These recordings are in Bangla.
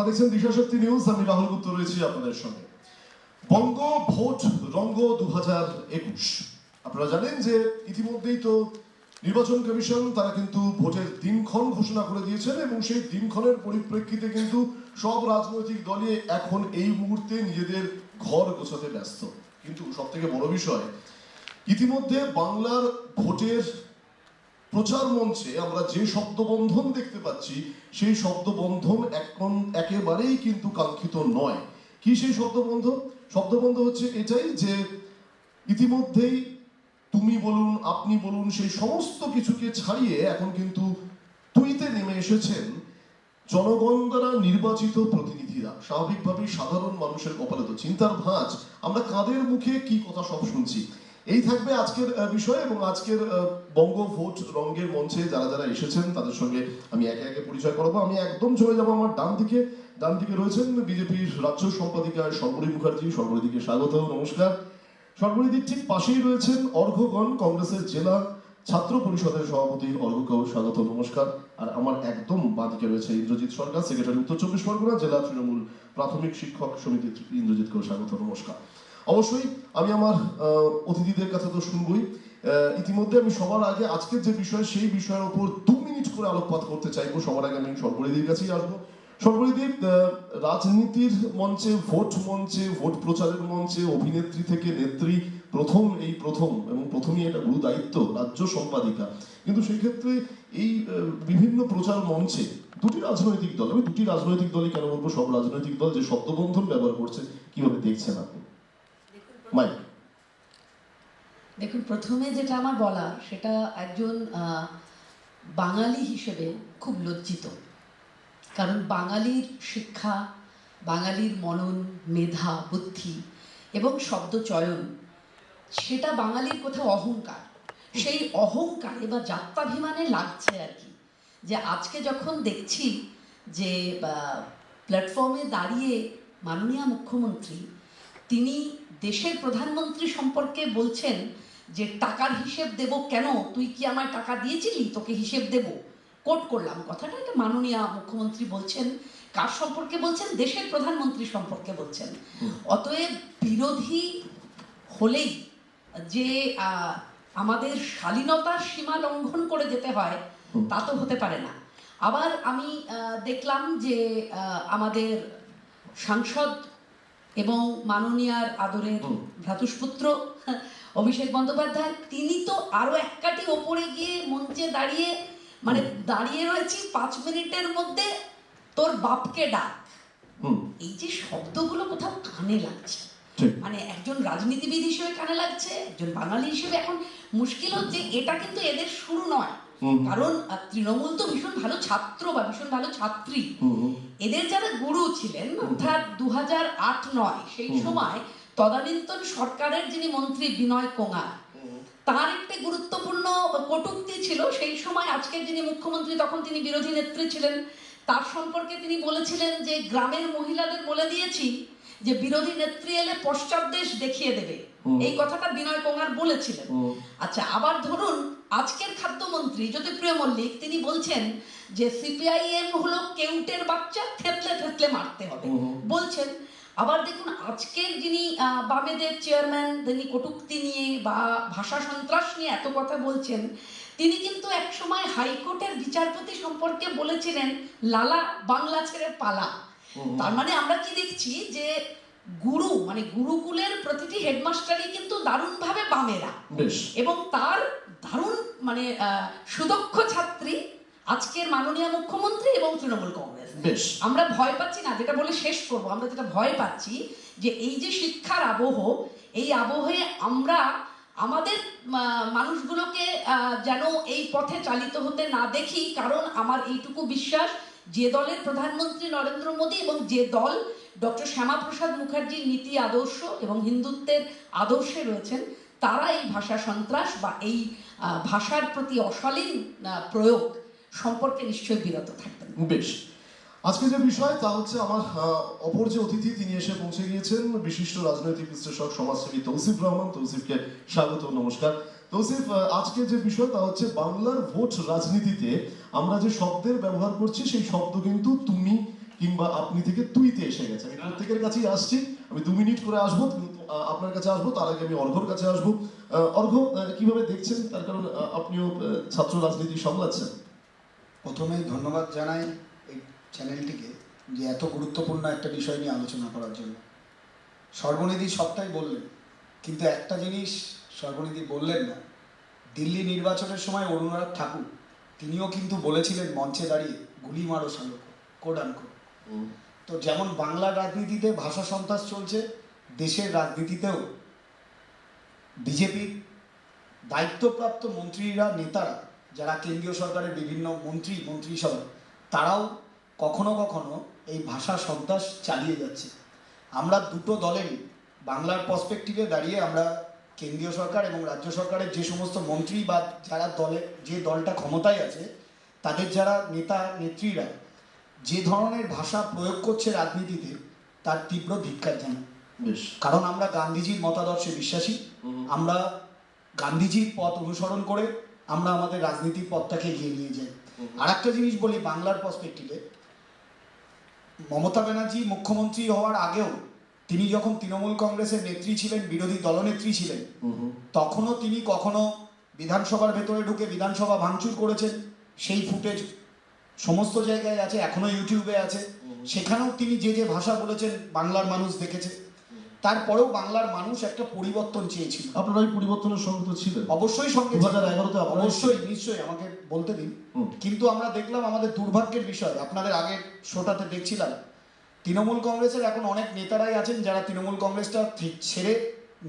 আপনারা দেখছেন দিশাশক্তি নিউজ, আমি রাহুল গুপ্ত রয়েছি আপনাদের সঙ্গে। বঙ্গ ভোট রঙ্গ 2021। আপনারা জানেন যে ইতিমধ্যেই তো নির্বাচন কমিশন তারা কিন্তু ভোটের দিনক্ষণ ঘোষণা করে দিয়েছেন এবং সেই দিনক্ষণের পরিপ্রেক্ষিতে কিন্তু সব রাজনৈতিক দলই এখন এই মুহূর্তে নিজেদের ঘর গোছাতে ব্যস্ত। কিন্তু সব থেকে বড় বিষয়, ইতিমধ্যে বাংলার ভোটের প্রচার মঞ্চে আমরা যে শব্দবন্ধন দেখতে পাচ্ছি সেই শব্দবন্ধন এখন একেবারেই কিন্তু কাঙ্ক্ষিত নয়। কি সেই শব্দবন্ধন? শব্দবন্ধন হচ্ছে এটাই যে ইতিমধ্যেই তুমি বলুন, আপনি বলুন, সেই সমস্ত কিছুকে ছাড়িয়ে এখন কিন্তু তুইতে নেমে এসেছেন জনগণ দ্বারা নির্বাচিত প্রতিনিধিরা। স্বাভাবিকভাবেই সাধারণ মানুষের কপালে তো চিন্তার ভাঁজ, আমরা কাদের মুখে কি কথা সব শুনছি। এই থাকবে আজকের বিষয় এবং আজকের বঙ্গ ভোট রঙ্গের মঞ্চে যারা যারা এসেছেন তাদের সঙ্গে আমি একে একে পরিচয় করাবো। আমি একদম চলে যাবো আমার ডান দিকে রয়েছেন বিজেপির রাজ্য সম্পাদিকা সর্বরী মুখার্জি। সর্বরীদিকে স্বাগত, নমস্কার। সর্বরীদির ঠিক পাশেই রয়েছেন অর্ঘগণ, কংগ্রেসের জেলা ছাত্র পরিষদের সভাপতি অর্ঘকেও স্বাগত, নমস্কার। আর আমার একদম বাঁদিকে রয়েছে ইন্দ্রজিৎ সরকার, সেক্রেটারি উত্তর চব্বিশ পরগনা জেলা তৃণমূল প্রাথমিক শিক্ষক সমিতির ইন্দ্রজিৎকেও স্বাগত, নমস্কার। অবশ্যই আমি আমার অতিথিদের কাছে তো শুনবই। ইতিমধ্যে আমি সবার আগে আজকের যে বিষয় সেই বিষয়ের উপর 2 মিনিট করে আলোকপাত করতে চাইবো। সবার আগে আমি সর্বরীদির কাছেই আসবো। সর্বরীদি, রাজনীতির মঞ্চে, ভোট প্রচারের মঞ্চে অভিনেত্রী থেকে নেত্রী প্রথম এবং প্রথমই এটা গুরু দায়িত্ব রাজ্য সম্পাদিকা। কিন্তু সেই ক্ষেত্রে এই বিভিন্ন প্রচার মঞ্চে দুটি রাজনৈতিক দল, আমি দুটি রাজনৈতিক দলই কেন বলবো, সব রাজনৈতিক দল যে শব্দবন্ধন ব্যবহার করছে, কিভাবে দেখছেন আপনি? দেখুন, প্রথমে যেটা আমার বলা সেটা একজন বাঙালি হিসেবে খুব লজ্জিত। কারণ বাঙালির শিক্ষা, বাঙালির মনন, মেধা, বুদ্ধি এবং শব্দচয়ন, সেটা বাঙালির কোথাও অহংকার। সেই অহংকারে বা জাত্যাভিমানে লাগছে আর কি, যে আজকে যখন দেখছি যে প্ল্যাটফর্মে দাঁড়িয়ে মাননীয় মুখ্যমন্ত্রী তিনি দেশের প্রধানমন্ত্রী সম্পর্কে বলছেন যে টাকার হিসেব দেব কেন, তুই কি আমায় টাকা দিয়েছিলি, তোকে হিসেব দেব। কোট করলাম কথাটা, এটা মাননীয় মুখ্যমন্ত্রী বলছেন। কার সম্পর্কে বলছেন? দেশের প্রধানমন্ত্রী সম্পর্কে বলছেন। অতএব বিরোধী হলেই যে আমাদের শালীনতার সীমা লঙ্ঘন করে যেতে হয় তা তো হতে পারে না। আবার আমি দেখলাম যে আমাদের সাংসদ এবং মাননীয়ার আদরের ভ্রাতুষ্পুত্র অভিষেক বন্দ্যোপাধ্যায়, তিনি তো আরো এক কাঠি ওপরে গিয়ে মঞ্চে দাঁড়িয়ে দাঁড়িয়ে রয়েছি 5 মিনিটের মধ্যে তোর বাপকে ডাক। এই যে শব্দগুলো কোথাও কানে লাগছে, একজন রাজনীতিবিদ হিসেবে কানে লাগছে, একজন বাঙালি হিসেবে এখন মুশকিল হচ্ছে। এটা কিন্তু এদের শুরু নয়, কারণ তৃণমূল তো ভীষণ ভালো ছাত্র বা ভীষণ ভালো ছাত্রী। এদের যারা গুরু ছিলেন, অর্থাৎ 2008-9 সেই সময় তদানীন্তন সরকারের যিনি মন্ত্রী বিনয় কোঙার, তার একটি গুরুত্বপূর্ণ কটূক্তি ছিল সেই সময়। আজকের যিনি মুখ্যমন্ত্রী, তখন তিনি বিরোধী নেত্রী ছিলেন, তার সম্পর্কে তিনি বলেছিলেন যে গ্রামের মহিলাদের বলে দিয়েছি যে বিরোধী নেত্রী এলে পশ্চাৎ দেশ দেখিয়ে দেবে। এই কথাটা বিনয় কোঙার বলেছিলেন। আচ্ছা, আবার ধরুন আজকের খাদ্যমন্ত্রী জ্যোতিপ্রিয় মল্লিক, তিনি বলছেন যে সিপিআইএম হলো কেউটের বাচ্চা, থেতলে থেতলে মারতে হবে বলছেন। আবার দেখুন আজকের যিনি বামেদের চেয়ারম্যান, তিনি কটূক্তি নিয়ে বা ভাষা সন্ত্রাস নিয়ে এত কথা বলছেন, তিনি কিন্তু একসময় হাইকোর্টের বিচারপতি সম্পর্কে বলেছিলেন লালা বাংলা ছেড়ে পালা। তার আমরা কি দেখছি যে গুরুকুলের প্রতিটি হেডমাস্টারই কিন্তু দারুণভাবে বামেরা, এবং তার দারুণ সুদক্ষ ছাত্রী আজকের মাননীয় মুখ্যমন্ত্রী এবং তৃণমূল কংগ্রেস। আমরা ভয় পাচ্ছি না, যেটা বলে শেষ করবো, আমরা যেটা ভয় পাচ্ছি যে এই যে শিক্ষার আবহ, এই আবহে আমরা আমাদের মানুষগুলোকে যেন এই পথে চালিত হতে না দেখি। কারণ আমার এইটুকু বিশ্বাস, যে দলের প্রধানমন্ত্রী নরেন্দ্র মোদী এবং যে দল ডক্টর শ্যামাপ্রসাদ মুখার্জির নীতি আদর্শ এবং হিন্দুত্বের আদর্শে রয়েছেন, তারা এই ভাষা সন্ত্রাস বা এই ভাষার প্রতি অশালীন প্রয়োগ সম্পর্কে নিশ্চয়ই বিরত থাকবেন। বেশ, আজকে যে বিষয় তা হচ্ছে আমার অপর যে অতিথি তিনি এসে পৌঁছে গিয়েছেন, বিশিষ্ট রাজনৈতিক বিশ্লেষক সমাজসেবী তৌসিফ রহমান। তৌসিফকে স্বাগত, নমস্কার। তৌসিফ, আজকে যে বিষয় তা হচ্ছে বাংলার ভোট রাজনীতিতে আমরা যে শব্দের ব্যবহার করছি সেই শব্দ কিন্তু তুমি কিংবা আপনি থেকে তুইতে এসে গেছে। আমি প্রত্যেকের কাছেই আসছি, আমি 2 মিনিট করে আসবো, কিন্তু আপনার কাছে আসবো তার আগে আমি অর্ঘ্যর কাছে আসবো। অর্ঘ্য, কিভাবে দেখছেন, তার কারণ আপনিও ছাত্র রাজনীতি সামলাচ্ছেন। প্রথমেই ধন্যবাদ জানাই এই চ্যানেলটিকে যে এত গুরুত্বপূর্ণ একটা বিষয় নিয়ে আলোচনা করার জন্য। সর্বনিধি সবটাই বললেন, কিন্তু একটা জিনিস সর্বনিধি বললেন না। দিল্লি নির্বাচনের সময় অরুণারাগ ঠাকুর তিনিও কিন্তু বলেছিলেন মঞ্চে দাঁড়িয়ে, গুলি মারো শালক, কোড আনকোড। তো যেমন বাংলার রাজনীতিতে ভাষা সন্ত্রাস চলছে, দেশের রাজনীতিতেও বিজেপির দায়িত্বপ্রাপ্ত মন্ত্রীরা, নেতারা যারা কেন্দ্রীয় সরকারের বিভিন্ন মন্ত্রিসভা, তারাও কখনো কখনো এই ভাষা সন্ত্রাস চালিয়ে যাচ্ছে। আমরা দুটো দলেরই বাংলার পার্সপেক্টিভে দাঁড়িয়ে আমরা কেন্দ্রীয় সরকার এবং রাজ্য সরকারের যে সমস্ত মন্ত্রী বা যারা যে দলটা ক্ষমতায় আছে তাদের যারা নেতা নেত্রীরা যে ধরনের ভাষা প্রয়োগ করছে রাজনীতিতে, তার তীব্র ধিক্কার জানাই। বেশ, কারণ আমরা গান্ধীজির মতাদর্শে বিশ্বাসী, আমরা গান্ধীজির পথ অনুসরণ করে আমরা আমাদের রাজনীতির পথটাকে এগিয়ে নিয়ে যাই। আর একটা জিনিস বলি, বাংলার পার্সপেক্টিভে মমতা ব্যানার্জি মুখ্যমন্ত্রী হওয়ার আগেও তিনি যখন তৃণমূল কংগ্রেসের নেত্রী ছিলেন, বিরোধী দলনেত্রী ছিলেন, তখনও তিনি কখনো বিধানসভার ভেতরে ঢুকে বিধানসভা ভাঙচুর করেছেন। সেই ফুটেজ সমস্ত জায়গায় আছে, এখনো ইউটিউবে আছে। সেখানেও তিনি যে যে ভাষা বলেছেন বাংলার মানুষ দেখেছে। তারপরেও বাংলার মানুষ একটা পরিবর্তন চেয়েছিল। আপনারা এই পরিবর্তনের সঙ্গে তো ছিলেন। অবশ্যই সঙ্গে 2011-তে অবশ্যই, নিশ্চয়ই, আমাকে বলতে দিন। কিন্তু আমরা দেখলাম আমাদের দুর্ভাগ্যের বিষয়, আপনাদের আগের শোটাতে দেখছিলাম, তৃণমূল কংগ্রেসের এখন অনেক নেতারাই আছেন যারা তৃণমূল কংগ্রেসটা ছেড়ে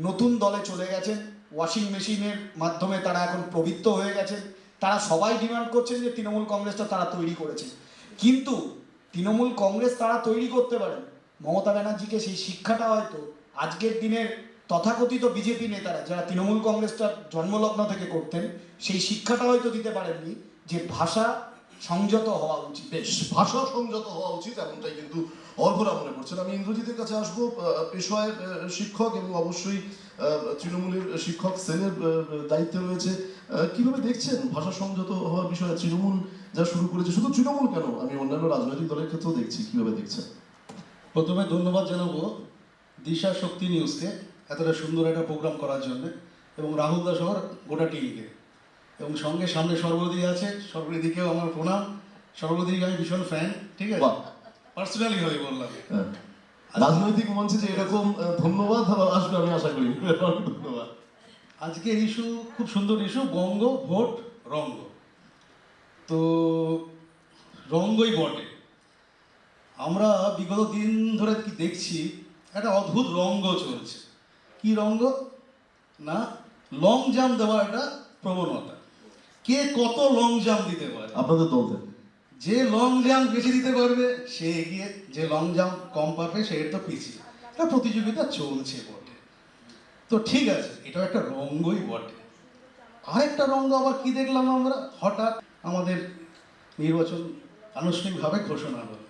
নতুন দলে চলে গেছেন। ওয়াশিং মেশিনের মাধ্যমে তারা এখন প্রবৃত্ত হয়ে গেছেন। তারা সবাই ডিমান্ড করছেন যে তৃণমূল কংগ্রেসটা তারা তৈরি করেছে। কিন্তু তৃণমূল কংগ্রেস তারা তৈরি করতে পারেন, মমতা ব্যানার্জিকে সেই শিক্ষাটা হয়তো আজকের দিনের তথাকথিত বিজেপি নেতারা যারা তৃণমূল কংগ্রেসটা জন্মলগ্ন থেকে করতেন, সেই শিক্ষাটা হয়তো দিতে পারেননি যে ভাষা সংযত হওয়া উচিত। বেশ, ভাষা সংযত হওয়া উচিত, এমনটাই কিন্তু অর্ঘ্যরা মনে করছেন। আমি ইন্দ্রজিতের কাছে আসবো, পেশায় শিক্ষক এবং অবশ্যই তৃণমূলের শিক্ষক সেলের দায়িত্বে রয়েছে। কিভাবে দেখছেন ভাষা সংযত হওয়ার বিষয়ে? তৃণমূল যা শুরু করেছে, শুধু তৃণমূল কেন, আমি অন্যান্য রাজনৈতিক দলের ক্ষেত্রেও দেখছি, কিভাবে দেখছেন? প্রথমে ধন্যবাদ জানাবো দিশা শক্তি নিউজকে এতটা সুন্দর একটা প্রোগ্রাম করার জন্য, এবং রাহুল দাস সহ গোটা টিমকে, এবং সামনে সর্বদিক আছে, সর্বদিকেও আমার প্রণাম। সর্বদিকে আমি ভীষণ ফ্যান, ঠিক আছে, পার্সোনালি ভাবে বললাম। রাজনৈতিক মঞ্চে যে এরকম ধন্যবাদ আসবে আমি আশা করি। ধন্যবাদ। আজকের ইস্যু খুব সুন্দর ইস্যু, বঙ্গ ভোট রঙ্গ। তো রঙ্গই বটে। আমরা বিগত দিন ধরে কি দেখছি, একটা অদ্ভুত রঙ্গ চলছে। কি রঙ্গ না, লং জাম্প দেওয়ার একটা প্রবণতা। কে কত লং জাম্প দিতে পারে, আপনাদের দল থেকে যে লং জাম্প বেশি দিতে পারবে সে এগিয়ে, যে লং জাম্প কম পারবে সে তো পিছিয়ে। একটা প্রতিযোগিতা চলছে বটে। তো ঠিক আছে, এটাও একটা রঙ্গই বটে। আরেকটা রঙ্গ আবার কি দেখলাম আমরা, হঠাৎ আমাদের নির্বাচন আনুষ্ঠানিকভাবে ঘোষণা হলো।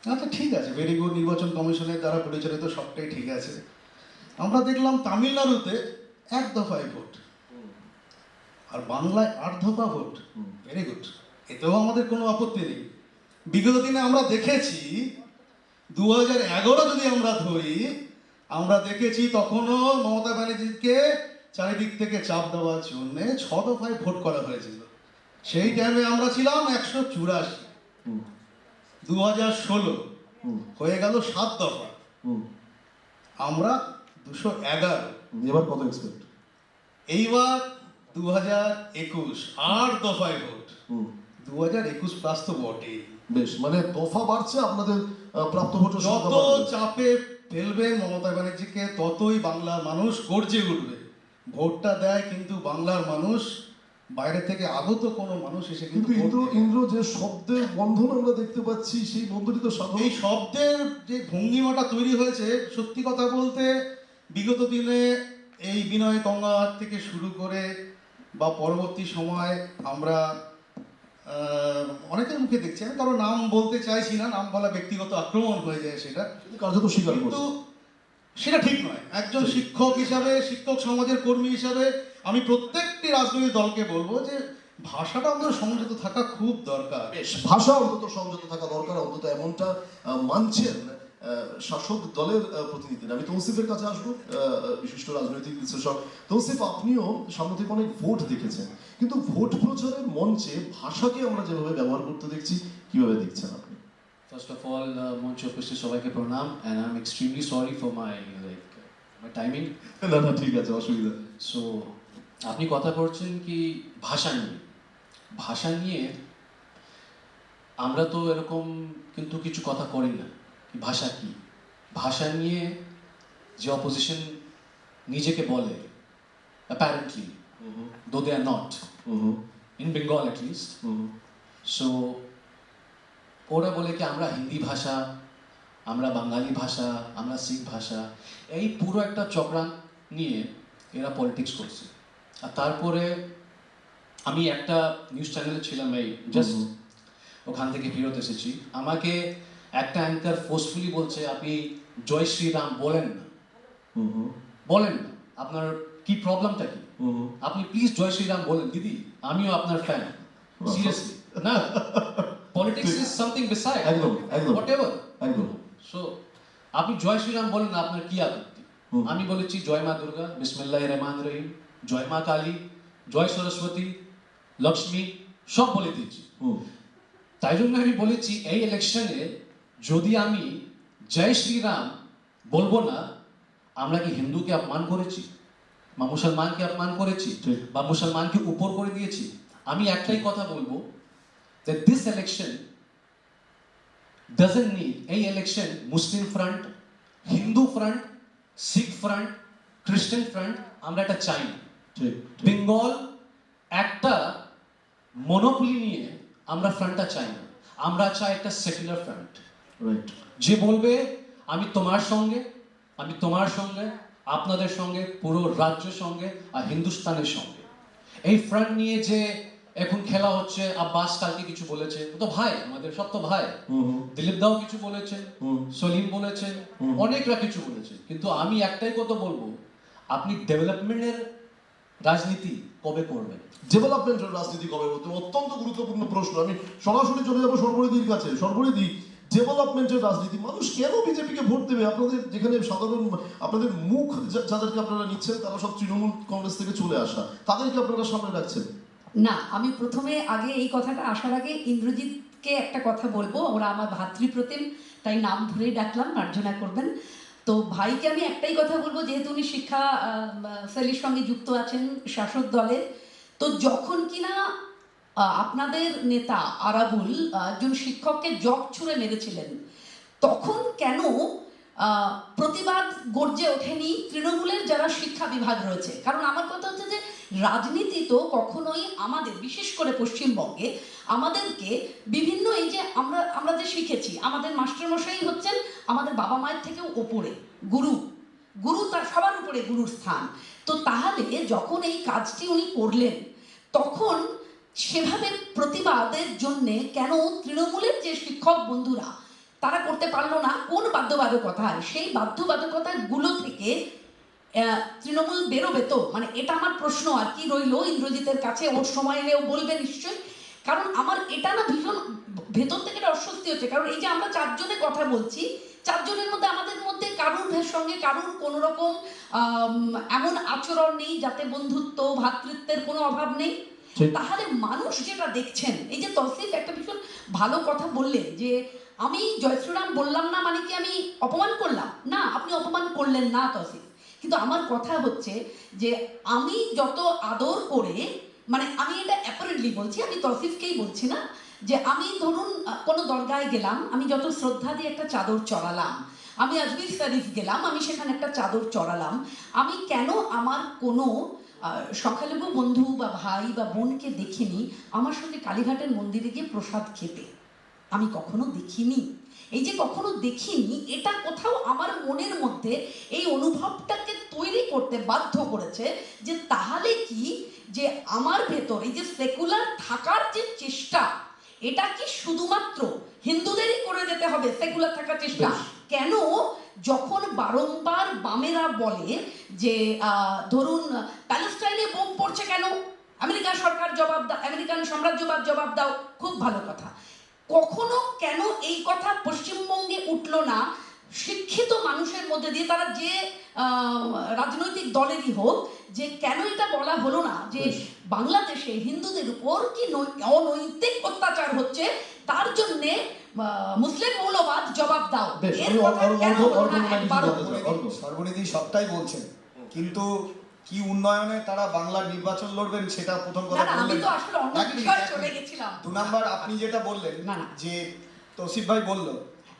আচ্ছা ঠিক আছে, ভেরি গুড, নির্বাচন কমিশনের দ্বারা পরিচালিত, সবটাই ঠিক আছে। আমরা দেখলাম তামিলনাড়ুতে 1 দফায় ভোট, আর বাংলায় 8 দফা ভোট। ভেরি গুড, এতেও আমাদের কোনো আপত্তি নেই। বিগত দিনে আমরা দেখেছি 2011 যদি আমরা ধরি, আমরা দেখেছি তখনও মমতা ব্যানার্জিকে চারিদিক থেকে চাপ দেওয়ার জন্য 6 দফায় ভোট করা হয়েছিল। সেই টাইমে আমরা ছিলাম 184। 2016 হয়ে গেল 7 দফা, আমরা 211। এবার কত এক্সপেক্ট? এইবার 2021 8 দফায় ভোট। 2021 প্লাস তো বটেই। বেশ, মানে দফা বাড়ছে, আপনাদের প্রাপ্ত ভোটের যত সংখ্যা বাড়বে। চাপে ফেলবে মমতা ব্যানার্জিকে, ততই বাংলার মানুষ গর্জে উঠবে। ভোটটা দেয় কিন্তু বাংলার মানুষ, বাইরে থেকে আগত কোনো মানুষ এসে কিন্তু কিন্তু ভোট দেয়। ইন্দ্র যে শব্দের বন্ধন আমরা দেখতে পাচ্ছি, সেই বন্ধনই তো সাধারণ। এই শব্দের যে ভঙ্গিমাটা তৈরি হয়েছে, সত্যি কথা বলতে বিগত দিনে এই বিনয় গঙ্গার থেকে শুরু করে বা পরবর্তী সময় আমরা অনেকের মুখে দেখছি, আমি কারো নাম বলতে চাইছি না, নাম বলা ব্যক্তিগত আক্রমণ হয়ে যায় সেটা, কার্যত স্বীকার কিন্তু করছে। সেটা ঠিক নয়। একজন শিক্ষক হিসাবে, শিক্ষক সমাজের কর্মী হিসাবে আমি প্রত্যেকটি রাজনৈতিক দলকে বলবো যে ভাষাটা আমাদের সংযত থাকা খুব দরকার। বেশ, ভাষা অন্তত সংযত থাকা দরকার, অন্তত এমনটা মানছেন শাসক দলের প্রতিনিধিরা। আমি তৌসিফের কাছে আসবো, বিশিষ্ট রাজনৈতিক বিশ্লেষক। তৌসিফ, আপনিও সামনে থেকে অনেক ভোট দেখেছেন, কিন্তু ভোট প্রচারের মঞ্চে ভাষাকে আমরা যেভাবে ব্যবহার করতে দেখছি, কিভাবে দেখছেন আপনি? First of all, মঞ্চে উপস্থিত সবাইকে প্রণাম, and I'm extremely sorry for my timing. না না, ঠিক আছে, অসুবিধা নেই। So, আপনি কথা বলছেন কি ভাষা নিয়ে। ভাষা নিয়ে আমরা তো এরকম কিন্তু কিছু কথা করি না। ভাষা কি? ভাষা নিয়ে যে অপোজিশন নিজেকে বলে, apparently, though they are not, in Bengal at least. So, ওরা বলে কি আমরা হিন্দি ভাষা, আমরা বাঙালি ভাষা, আমরা শিখ ভাষা, এই পুরো একটা চক্রান্ত নিয়ে এরা পলিটিক্স করছে। আর তারপরে আমি একটা নিউজ চ্যানেলে ছিলাম, এই জাস্ট ওখান থেকে ফেরত এসেছি। আমাকে একটা অ্যাঙ্কার ফোর্সফুলি বলছে আপনি জয় শ্রীরাম বলেন না, বলেন না, আপনার কি প্রবলেমটা কি? আপনি প্লিজ জয় শ্রীরাম বলেন। দিদি, আমিও আপনার ফ্যান, সিরিয়াসলি না। পলিটিক্স ইজ সামথিং বিসাইড, একদম একদম হোয়াটএভার। একদম। সো আপনি জয় শ্রীরাম বলেন না, আপনার কি আপত্তি? আমি বলেছি জয় মা দুর্গা, বিসমিল্লাহির রহমানির রহিম, জয় মা কালী, জয় সরস্বতী, লক্ষ্মী, সব বলে দিয়েছি। তাই জন্য আমি বলেছি এই ইলেকশনে যদি আমি জয় শ্রীরাম বলবো না, আমরা কি হিন্দুকে অপমান করেছি, বা মুসলমানকে অপমান করেছি, বা মুসলমানকে উপর করে দিয়েছি? আমি একটাই কথা বলবো, that this election doesn't need a election Muslim front, Hindu front, Sikh front, Christian front, আমরা এটা চাই না। বেঙ্গল একটা মনোপলি নিয়ে আমরা ফ্রন্টটা চাই না, আমরা চাই একটা সেকুলার ফ্রন্ট, রাইট। যে বলবে আমি তোমার সঙ্গে, আমি তোমার সঙ্গে, আপনাদের সঙ্গে, পুরো রাজ্যের সঙ্গে আর হিন্দুস্তানের সঙ্গে। এই ফ্রন্ট নিয়ে যে এখন খেলা হচ্ছে, আব্বাস কালকে কিছু বলেছে, ও তো ভাই, আমাদের সব তো ভাই। দিলীপ দাও কিছু বলেছেন, সলিম বলেছেন, অনেকরা কিছু বলেছেন, কিন্তু আমি একটাই কথা বলবো, আপনি ডেভেলপমেন্টের রাজনীতি কবে করবেন? ডেভেলপমেন্টের রাজনীতি কবে বলতে অত্যন্ত গুরুত্বপূর্ণ প্রশ্ন। আমি সরাসরি চলে যাবো সর্বরিদির কাছে। সর্বরিদি, ডেভেলপমেন্টের রাজনীতি, মানুষ কেন বিজেপিকে ভোট দেবে? আপনাদের যেখানে সাধারণ, আপনাদের মুখ যাদেরকে আপনারা নিচ্ছেন তারা সব তৃণমূল কংগ্রেস থেকে চলে আসা, তাদেরকে আপনারা সামনে রাখছেন। না, আমি প্রথমে আগে এই কথাটা আসার আগে ইন্দ্রজিৎকে একটা কথা বলবো। ওরা আমার ভাতৃপ্রতিম, তাই নাম ধরেই ডাকলাম, মার্জনা করবেন। তো ভাইকে আমি একটাই কথা বলবো, যেহেতু উনি শিক্ষা সেলের সঙ্গে যুক্ত আছেন শাসক দলের, তো যখন কিনা আপনাদের নেতা আরাবুল একজন শিক্ষককে জগ ছুঁড়ে মেরেছিলেন, তখন কেন প্রতিবাদ গর্জে ওঠেনি তৃণমূলের যারা শিক্ষা বিভাগ রয়েছে? কারণ আমার কথা হচ্ছে যে রাজনীতি তো কখনোই আমাদের, বিশেষ করে পশ্চিমবঙ্গে, আমাদেরকে বিভিন্ন, এই যে আমরা যে শিখেছি, আমাদের মাস্টারমশাই হচ্ছেন আমাদের বাবা মায়ের থেকেও ওপরে গুরু, তার সবার উপরে গুরুর স্থান। তো তাহলে যখন এই কাজটি উনি করলেন, তখন সেভাবে প্রতিবাদের জন্যে কেন তৃণমূলের যে শিক্ষক বন্ধুরা তারা করতে পারলো না? কোন বাধ্যবাধকতায়? সেই বাধ্যবাধকতাগুলো থেকে তৃণমূল বেরোবে তো? মানে এটা আমার প্রশ্ন আর কি রইল ইন্দ্রজিতের কাছে। ওর সময় এলেও বলবে নিশ্চয়ই। কারণ আমার এটা না ভীষণ ভেতর থেকে একটা অস্বস্তি হচ্ছে। কারণ এই যে আমরা চারজনে কথা বলছি, চারজনের মধ্যে আমাদের মধ্যে কারুর সঙ্গে কারুর কোনো রকম এমন আচরণ নেই যাতে বন্ধুত্ব ভ্রাতৃত্বের কোনো অভাব নেই। তাহলে মানুষ যেটা দেখছেন, এই যে তৌসিফ একটা ভীষণ ভালো কথা বললেন যে আমি জয় শ্রীরাম বললাম না মানে কি আমি অপমান করলাম? না, আপনি অপমান করলেন না তৌসিফ। কিন্তু আমার কথা হচ্ছে যে আমি যত আদর করে, মানে আমি এটা অ্যাপারেন্টলি বলছি, আমি তৌসিফকেই বলছি না, যে আমি ধরুন কোনো দরগায় গেলাম, আমি যত শ্রদ্ধা দিয়ে একটা চাদর চড়ালাম, আমি আজমির শরীফ গেলাম, আমি সেখানে একটা চাদর চড়ালাম, আমি কেন আমার কোনো সংখ্যালঘু বন্ধু বা ভাই বা বোনকে দেখিনি আমার সঙ্গে কালীঘাটের মন্দিরে গিয়ে প্রসাদ খেতে? আমি কখনো দেখিনি। এই যে কখনো দেখিনি, এটা কোথাও আমার মনের মধ্যে এই অনুভবটাকে তৈরি করতে বাধ্য করেছে যে তাহলে কি, যে আমার ভেতর এই যে সেকুলার থাকার যে চেষ্টা, এটা কি শুধুমাত্র হিন্দুদেরই করে যেতে হবে সেকুলার থাকার চেষ্টা? কেন যখন বারংবার বামেরা বলে যে ধরুন প্যালেস্টাইনে বোম পড়ছে কেন, আমেরিকা সরকার জবাব দাও, আমেরিকান সাম্রাজ্যবাদ জবাব দাও, খুব ভালো কথা। কখনো কেন এই কথা পশ্চিমবঙ্গে উঠলো না শিক্ষিত মানুষের মধ্যে দিয়ে, তারা যে রাজনৈতিক দলেরই হোক, যে কেন এটা বলা হলো না যে বাংলাদেশে হিন্দুদের উপর কি অনৈতিক অত্যাচার হচ্ছে, তার জন্যে মুসলিম মৌলবাদ জবাব দাও। বেশ, এর আমি কথা কেন হলো না একবারও? সর্বনিধি সবটাই বলছেন, কিন্তু কি উন্নয়নে তারা বাংলার নির্বাচন লড়বেন সেটা প্রথম না কথা না, আমি বললেন তো না। আসলে অন্য এক মিনিট, বিষয়ে এক চলে মিনিট। গেছিলাম। 2 নাম্বার আপনি যেটা বললেন না, না। যে তৌসিফ ভাই বলল,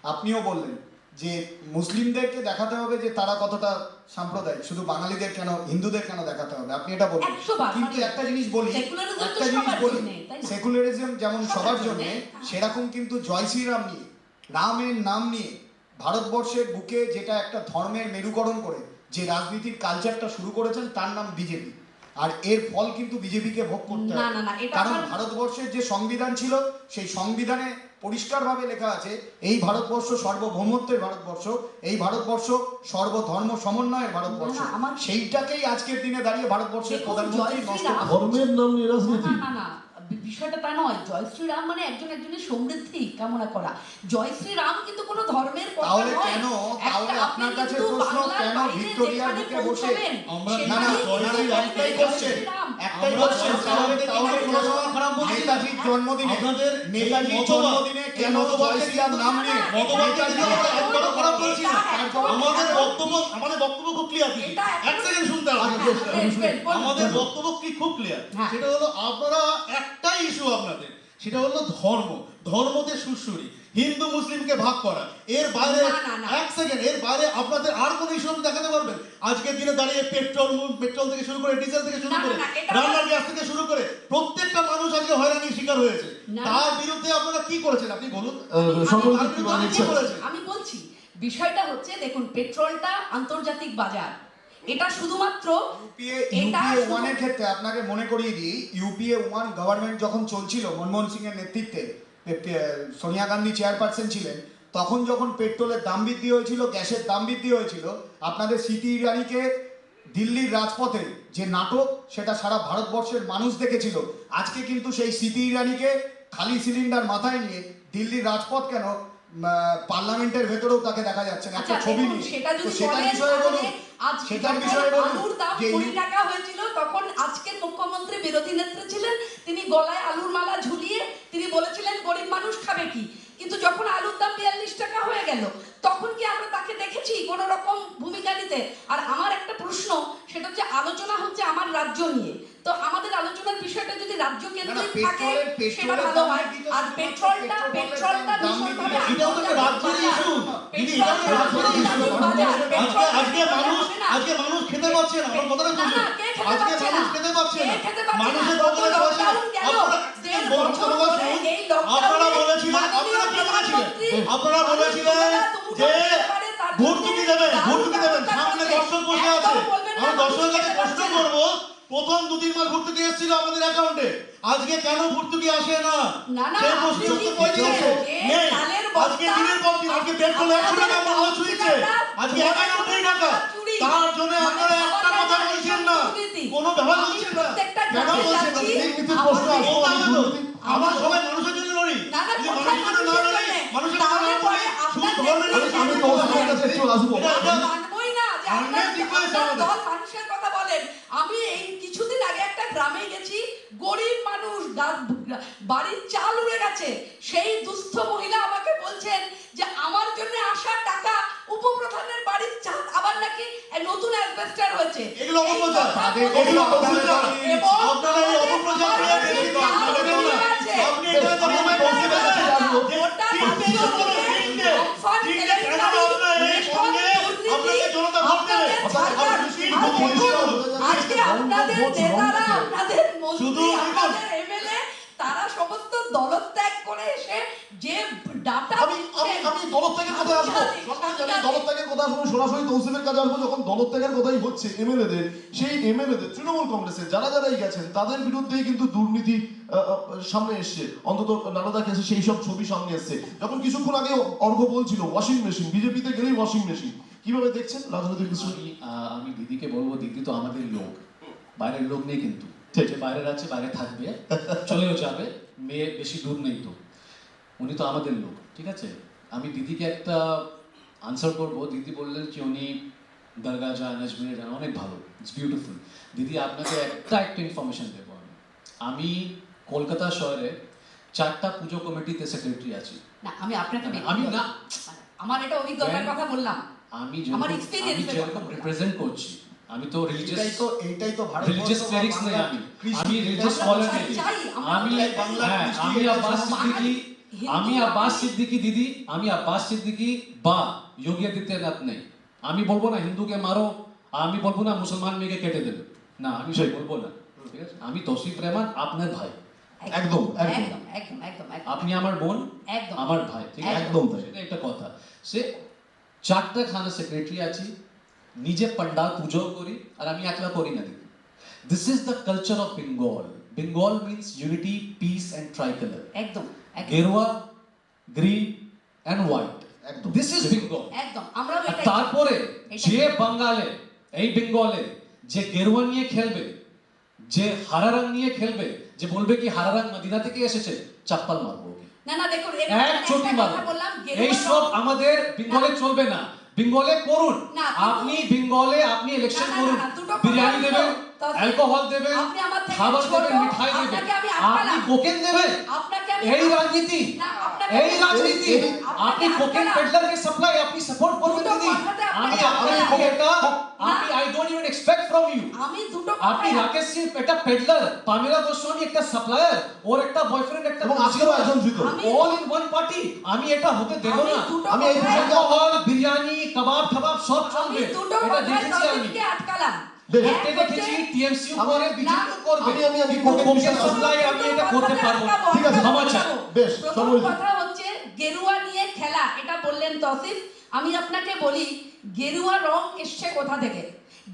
আপনিও বললেন যে মুসলিমদেরকে দেখাতে হবে যে তারা কতটা সাম্প্রদায়িক, শুধু বাঙালিদের কেন, হিন্দুদের কেন দেখাতে হবে, আপনি এটা বললেন। 100 বার। কিন্তু একটা জিনিস বলি, Secularism তো একটা জিনিস সবার বলি, জন্যে, তাই না? সেকুলারিজম যেমন সবার সবার জন্য, জন্যে, সেরকম কিন্তু জয় শ্রীরাম নিয়ে, রামের নাম নিয়ে ভারতবর্ষের বুকে যেটা একটা ধর্মের মেরুকরণ করে যে রাজনীতির কালচারটা শুরু করেছেন তার নাম বিজেপি। আর এর ফল কিন্তু বিজেপিকে ভোগ করতে না, হবে। না, না, এটা কারণ আমার- ভারতবর্ষের যে সংবিধান ছিল সেই সংবিধানে পরিষ্কারভাবে লেখা আছে এই ভারতবর্ষ সর্বভৌমত্বের ভারতবর্ষ, এই ভারতবর্ষ সর্বধর্ম সমন্বয়ের ভারতবর্ষ। না, না, আমার- সেইটাকেই আজকের দিনে দাঁড়িয়ে ভারতবর্ষের দেখুন, প্রধানমন্ত্রী জয় নষ্ট শ্রীরাম- করছে। ধর্মের নাম নিয়ে রাজনীতি? না না না, বিষয়টা তা নয়। জয় শ্রীরাম মানে একজনের সমৃদ্ধি কামনা করা। জয় শ্রীরাম কিন্তু কোনো ধর্মের কথা তাহলে নয়। কেন, একটা তাহলে আপনি আপনার কাছে কিন্তু প্রশ্ন, বাংলার কেন বাইরে ভিক্টোরিয়ার যেখানে বুকে বসে পৌঁছাবেন, আমরা- না না, সেখানেই না, না, একটাই কোশ্চেন, একটাই কোশ্চেন, তাহলে কোনো সময় খারাপ বলছি না। নেতাজির জন্মদিনে, আপনাদের নেতাজির মতবাদ- জন্মদিনে কেন জয় শ্রীরাম নাম নিয়ে মতবাদকে নেতাজি কিন্তু আমরা একবারও খারাপ বলছি না। এটা আমাদের এখন- বক্তব্য খুব ক্লিয়ার দিদি। এটা এখন- এক সেকেন্ড শুনতে হবে। আচ্ছা, বেশ, বেশ, বেশ, বলুন। আমাদের বক্তব্য কি খুব ক্লিয়ার। হ্যাঁ। সেটা হলো আপনারা একটাই ইস্যু আপনাদের, সেটা হলো ধর্মতে সুরসুরি, হিন্দু মুসলিমকে ভাগ করা। এর বাইরে না, না, না। এক সেকেন্ড, এর বাইরে আপনাদের আর কোন ইস্যু দেখাতে পারবেন? আজকের দিনে দাঁড়িয়ে পেট্রোল থেকে শুরু করে, ডিজেল থেকে শুরু না, করে, না, এটা- রান্নার গ্যাস থেকে শুরু করে প্রত্যেকটা মানুষ আজকে হয়রানির শিকার হয়েছে। না। তার বিরুদ্ধে আপনারা কি করেছেন আপনি বলুন? সকল তার কি বিরুদ্ধে আপনি কি বলেছেন? করেছেন? আমি বলছি, বিষয়টা হচ্ছে দেখুন, পেট্রোলটা আন্তর্জাতিক বাজার, এটা শুধুমাত্র ইউপিএ এটা শুধু- 1 এর ক্ষেত্রে আপনাকে মনে করিয়ে দিই, ইউপিএ 1 গভর্নমেন্ট যখন চলছিল মনমোহন সিং এর নেতৃত্বে, সোনিয়া গান্ধী চেয়ারপারসন ছিলেন, তখন যখন পেট্রোলের দাম বৃদ্ধি হয়েছিল, গ্যাসের দাম বৃদ্ধি হয়েছিল, আপনাদের স্মৃতি ইরানিকে দিল্লির রাজপথে যে নাটক, সেটা সারা ভারতবর্ষের মানুষ দেখেছিল। আজকে কিন্তু সেই স্মৃতি ইরানিকে খালি সিলিন্ডার মাথায় নিয়ে দিল্লির রাজপথ কেন, পার্লামেন্টের ভেতরেও তাকে দেখা যাচ্ছে না, একটা আচ্ছা, ছবি দেখুন, নিয়ে। সেটা তো যদি সেটার বলেন, বিষয়ে বলুন, তাহলে আজ সেটার যখন বিষয়ে বলুন আলুর দাম যে 20 টাকা হয়েছিল, তখন আজকের মুখ্যমন্ত্রী বিরোধী নেত্রী ছিলেন, তিনি গলায় আলুর মালা ঝুলিয়ে তিনি বলেছিলেন গরিব মানুষ খাবে কি। কিন্তু যখন আলুর দাম 42 টাকা হয়ে গেল, তখন কি আমরা তাকে দেখেছি কোন রকম ভূমিকা নিতে? আর আমার একটা প্রশ্ন, সেটা হচ্ছে আলোচনা হচ্ছে আমার রাজ্য নিয়ে, তো আমাদের আলোচনার বিষয়টা যদি রাজ্য কেন্দ্রিক থাকে সেটা ভালো হয়। আর পেট্রোলটা ভীষণভাবে এটাও তো একটা রাজ্যের issue। দিদি, এটাও তো রাজ্যের issue। আজকে মানুষ খেতে পাচ্ছে না। আমার কথাটা শুনুন। আজকে মানুষ খেতে পাচ্ছে না। মানুষের পকেটে পয়সা নেই। আপনারা বলেছিলেন, আপনারা কি বলেছিলেন? আপনারা বলেছিলেন যে ভর্তুকি দেবেন, ভর্তুকি দেবেন। সামনে দর্শক বসে আছে। আমি দর্শকের কাছে প্রশ্ন করবো, প্রথম 2-3 মাস ভর্তুকি এসেছিল আমাদের অ্যাকাউন্টে, আজকে কেন ভর্তুকি আসে না? না, না, সেই আপনি প্রশ্ন কি তো কই দিয়েছে? বলছেন? নেই। চালের বস্তা, আজকে দিনের পর দিন, আজকে পেট্রোল 100 টাকা মূল্য ছুঁয়েছে, আজকে 91 টাকা। তার জন্য আপনারা একটা কথা বলছেন না, কোনো ব্যাপার বলছেন না। কেন বলছেন না? এই নীতির প্রশ্ন আসবো, কথা আমি হলো, দুর্নীতি- আমরা সবাই মানুষের জন্য লড়ি। না, না, যদি কোথায় মানুষের জন্য না মানুষের লড়ি, জন্যে? মানুষের জন্য তাহলে না পরে লড়ি, শুধু আপনার ধর্মের নেত্রী- জন্য আমি লড়ি। তৌসিফের কাছে একটু আসবো। এটা মানবই না যে অন্যায় দিক হয়েছে আপনার আমাদের। দল মানুষের কথা বলেন। আমি এই কিছুদিন আগে একটা গ্রামে গেছি, গরিব মানুষ, বাড়ির চাল উড়ে গেছে, সেই দুস্থ মহিলা আমাকে বলছেন যে আমার জন্য আসা টাকা উপপ্রধানের বাড়ির চাল আবার নাকি নতুন অ্যাসবেস্টার হয়েছে। এগুলো অপপ্রচার। এগুলো অপপ্রচার। আপনারা এই অপপ্রচার করে বেশি তো আপনাদের দেন না। আপনি এটা তো প্রমাণ করতে পারছেন না। তিনটে কেন আপনারা এই সঙ্গে আপনাকে জনতা ভোট দেবে? আজকে আপনাদের নেতারা, আপনাদের শুধু মন্ত্রী, দেখুন। আপনাদের এমএলএ, তারা সমস্ত দলত্যাগ করে এসে যে ডাটা আমি দলত্যাগের কথা আসবো, দলত্যাগের কথা আসবো, সরাসরি তৌসিফের কাছে আসবো। যখন দলত্যাগের কথাই হচ্ছে এমএলএদের, সেই এমএলএদের তৃণমূল কংগ্রেসের যারাই গেছেন, তাদের বিরুদ্ধেই কিন্তু দুর্নীতি সামনে এসছে। অন্তত নারদা কেসে সেই সব ছবি সামনে এসছে। যখন কিছুক্ষণ আগে অর্ঘ বলছিল ওয়াশিং মেশিন, বিজেপিতে গেলেই ওয়াশিং মেশিন, কিভাবে দেখছেন রাজনৈতিক বিষয়? আমি দিদিকে বলবো, দিদি তো আমাদের লোক, বাইরের লোক নেই কিন্তু। ঠিক। যে বাইরে আছে বাইরে থাকবে, চলেও যাবে, মেয়ে বেশি দূর নেই তো, উনি তো আমাদের লোক, ঠিক আছে। আমি দিদিকে একটা আনসার করবো। দিদি বললেন কি উনি দরগা যান, আজমিরে যান, অনেক ভালো, ইটস বিউটিফুল। দিদি আপনাকে একটা ইনফরমেশন দেবো। আমি কলকাতা শহরে 4টা পুজো কমিটিতে সেক্রেটারি আছি। না আমি আপনাকে আমি না, মানে আমার এটা অভিজ্ঞতার কথা বললাম। আমি আমার যেরকম experience এর কথা যেরকম বললাম। রিপ্রেজেন্ট করছি, আমি তো এইটাই তো রিলিজিয়াস ক্লেরিক্স নেই, আমি রিলিজিয়াস স্কলার নেই। আমি হ্যাঁ, আমি আব্বাস সিদ্দিকী, আমি আব্বাস সিদ্দিকী দিদি, আমি আব্বাস সিদ্দিকী বা যোগী আদিত্যনাথ নেই। আমি বলবো না হিন্দুকে মারো, আমি বলবো না মুসলমান মেয়েকে কেটে দেবে, না আমি সেই বলবো না, ঠিক আছে। আমি তৌসিফ রহমান আপনার ভাই, একদম, একদম। একদম একদম একদম একদম আপনি আমার বোন, একদম আমার ভাই, ঠিক আছে, একদম তাই। সেটা একটা কথা। সে 4টা খানা সেক্রেটারি আছি, নিজে পান্ডাল পুজো করি, আর আমি একলা করি না দিদি। This is the culture of Bengal. Bengal means unity, piece and ট্রাইকালার, একদম একদম গেরুয়া, গ্রিন অ্যান্ড হোয়াইট, একদম। This is Bengal. একদম আমরাও আর এটাই তারপরে এটাই। যে বাঙালে, এই বেঙ্গলে যে গেরুয়া নিয়ে খেলবে, যে হারা রং নিয়ে খেলবে, যে বলবে কি হারা রং মদিনা থেকে এসেছে, চাপ্পাল মারবো ওকে, না না দেখুন এক চটি কথা মারবো। বললাম এইসব আমাদের বেঙ্গলে চলবে না। বেঙ্গলে করুন, না, আপনি বেঙ্গলে আপনি ইলেকশন না, না, করুন, না, দুটো কথা বিরিয়ানি হলো। দেবেন, তাহলে অ্যালকোহল দেবেন, আপনি আমার থেকে খাবার ছোট, দেবেন, মিঠাই দেবেন, আপনাকে আমি আপনি আটকালাম। কোকেন দেবেন, আপনাকে আমি এই রাজনীতি, না, আপনাকে এই আমি- রাজনীতি। আপনাকে আপনি কোকেন আটকালাম। পেডলারকে সাপ্লাই আপনি সাপোর্ট করবেন দুটো দিদি। কথাতে আমি আপনাকে আপনাকে আটকালাম। এটা আপনি I don't even expect from you. আমি দুটো আপনি কথা রাকেশ সিং একটা পেডলার, পামেলা গোস্বামী একটা সাপ্লায়ার, ওর একটা বয়ফ্রেন্ড একটা এবং আজকেও একজন জিত। All in one party. আমি এটা হতে দেব আমি না। দুটো আমি এই কথায়- অ্যালকোহল, বিরিয়ানি, কাবাব ঠাবাব সব আমি চলবে, দুটো এটা কথায় দেখেছি আমি। তৌসিফকে আটকালাম। বেশ। এক এটা হচ্ছে- দেখেছি টিএমসি আমি- করে বিজেপি করবে, আমি কিন্তু কোকেন কোকেন বিষয়ে সাপ্লাই আমি এটা করতে পারবো না। ঠিক আছে, ক্ষমা চাই। বেশ, প্রথম সর্বজিৎ। কথা হচ্ছে গেরুয়া নিয়ে খেলা, এটা বললেন তৌসিফ। আমি আপনাকে বলি গেরুয়া রং এসছে কোথা থেকে।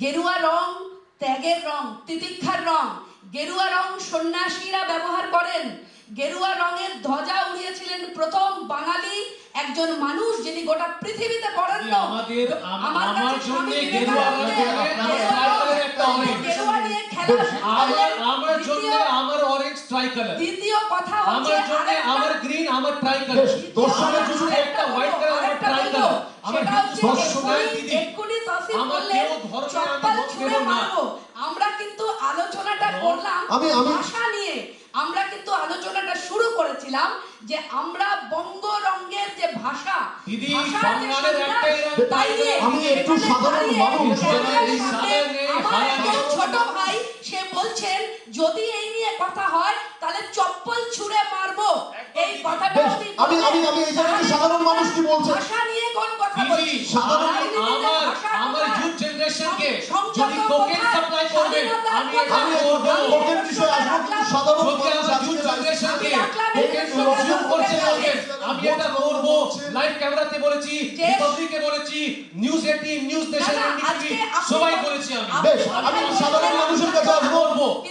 গেরুয়া রং ত্যাগের রং, তিতিক্ষার রং। গেরুয়া রং সন্ন্যাসীরা ব্যবহার করেন। গেরুয়া রঙের ধ্বজা উড়িয়েছিলেন প্রথম বাঙালি একজন মানুষ, যিনি গোটা পৃথিবীতে বরেণ্য। আমাদের আমার আমার কাছে জন্য স্বামী গেরুয়া বিবেকানন্দের একটা অরেঞ্জ, গেরুয়া নিয়ে খেলা আমার জন্য আমার অরেঞ্জ ট্রাই কালার, দ্বিতীয় কথা হচ্ছে আমার জন্য আরেকটা- আমার গ্রিন, আমার ট্রাই কালার, বেশ, দর্শকের আমার জন্য জন্য একটা হোয়াইট কালার, আমার আরেকটা ট্রাই বলবো, কালার, আমার সেটা হচ্ছে দর্শকের দিদি। এক্ষুনি তৌসিফ আমার বললেন, কেউ ধর্মে আমি চপ্পল ভোট ছুঁড়ে দেব না। মারবো। আমরা কিন্তু আলোচনাটা করলাম আমি- ভাষা নিয়ে। আমরা কিন্তু আলোচনাটা শুরু করেছিলাম যে আমরা বঙ্গরঙ্গের যে ভাষা, দিদি, ভাষার যে বাঙালির সংজ্ঞা, একটাই রঙ, তাই নিয়ে আমি একটু এখানে সাধারণ দাঁড়িয়ে মানুষ। ক্যামেরার এই সামনে সাদা নেই, আমার হারা একজন নেই। ছোট ভাই, সে বলছেন যদি এই নিয়ে কথা হয় তাহলে চপ্পল ছুঁড়ে মারবো। এই কথাটা বেশ, উনি আমি বললেন। এই জায়গায় সাধারণ মানুষ কি বলছে? ভাষা নিয়ে কোন কথা দিদি, বলছি? সাধারণ রাজনীতিতে ভাষা আমার কোথায়? ইউথ জেনারেশনকে সংযত যদি কোকেন কোথায়? সাপ্লাই করবে, স্বাধীনতার আমি এটা কোথায়? আমি করব। কোকেন বিষয়ে আসবো, কিন্তু সাধারণ যদি মানুষ আমার আজকে ইউথ জেনারেশনকে আমি কোকেন রাখলাম, কনজিউম করতে আমি বলবে, আমি এটা করব। লাইভ ক্যামেরাতে বলেছি, যে- রিপাবলিকে বলেছি, নিউজ 18, নিউজ নেশন, না, না, এনডিটিভি, আজকে আপনি- সবাই বলেছি আমি। বেশ, আমি সাধারণ মানুষের কাছে আসবো। করবো।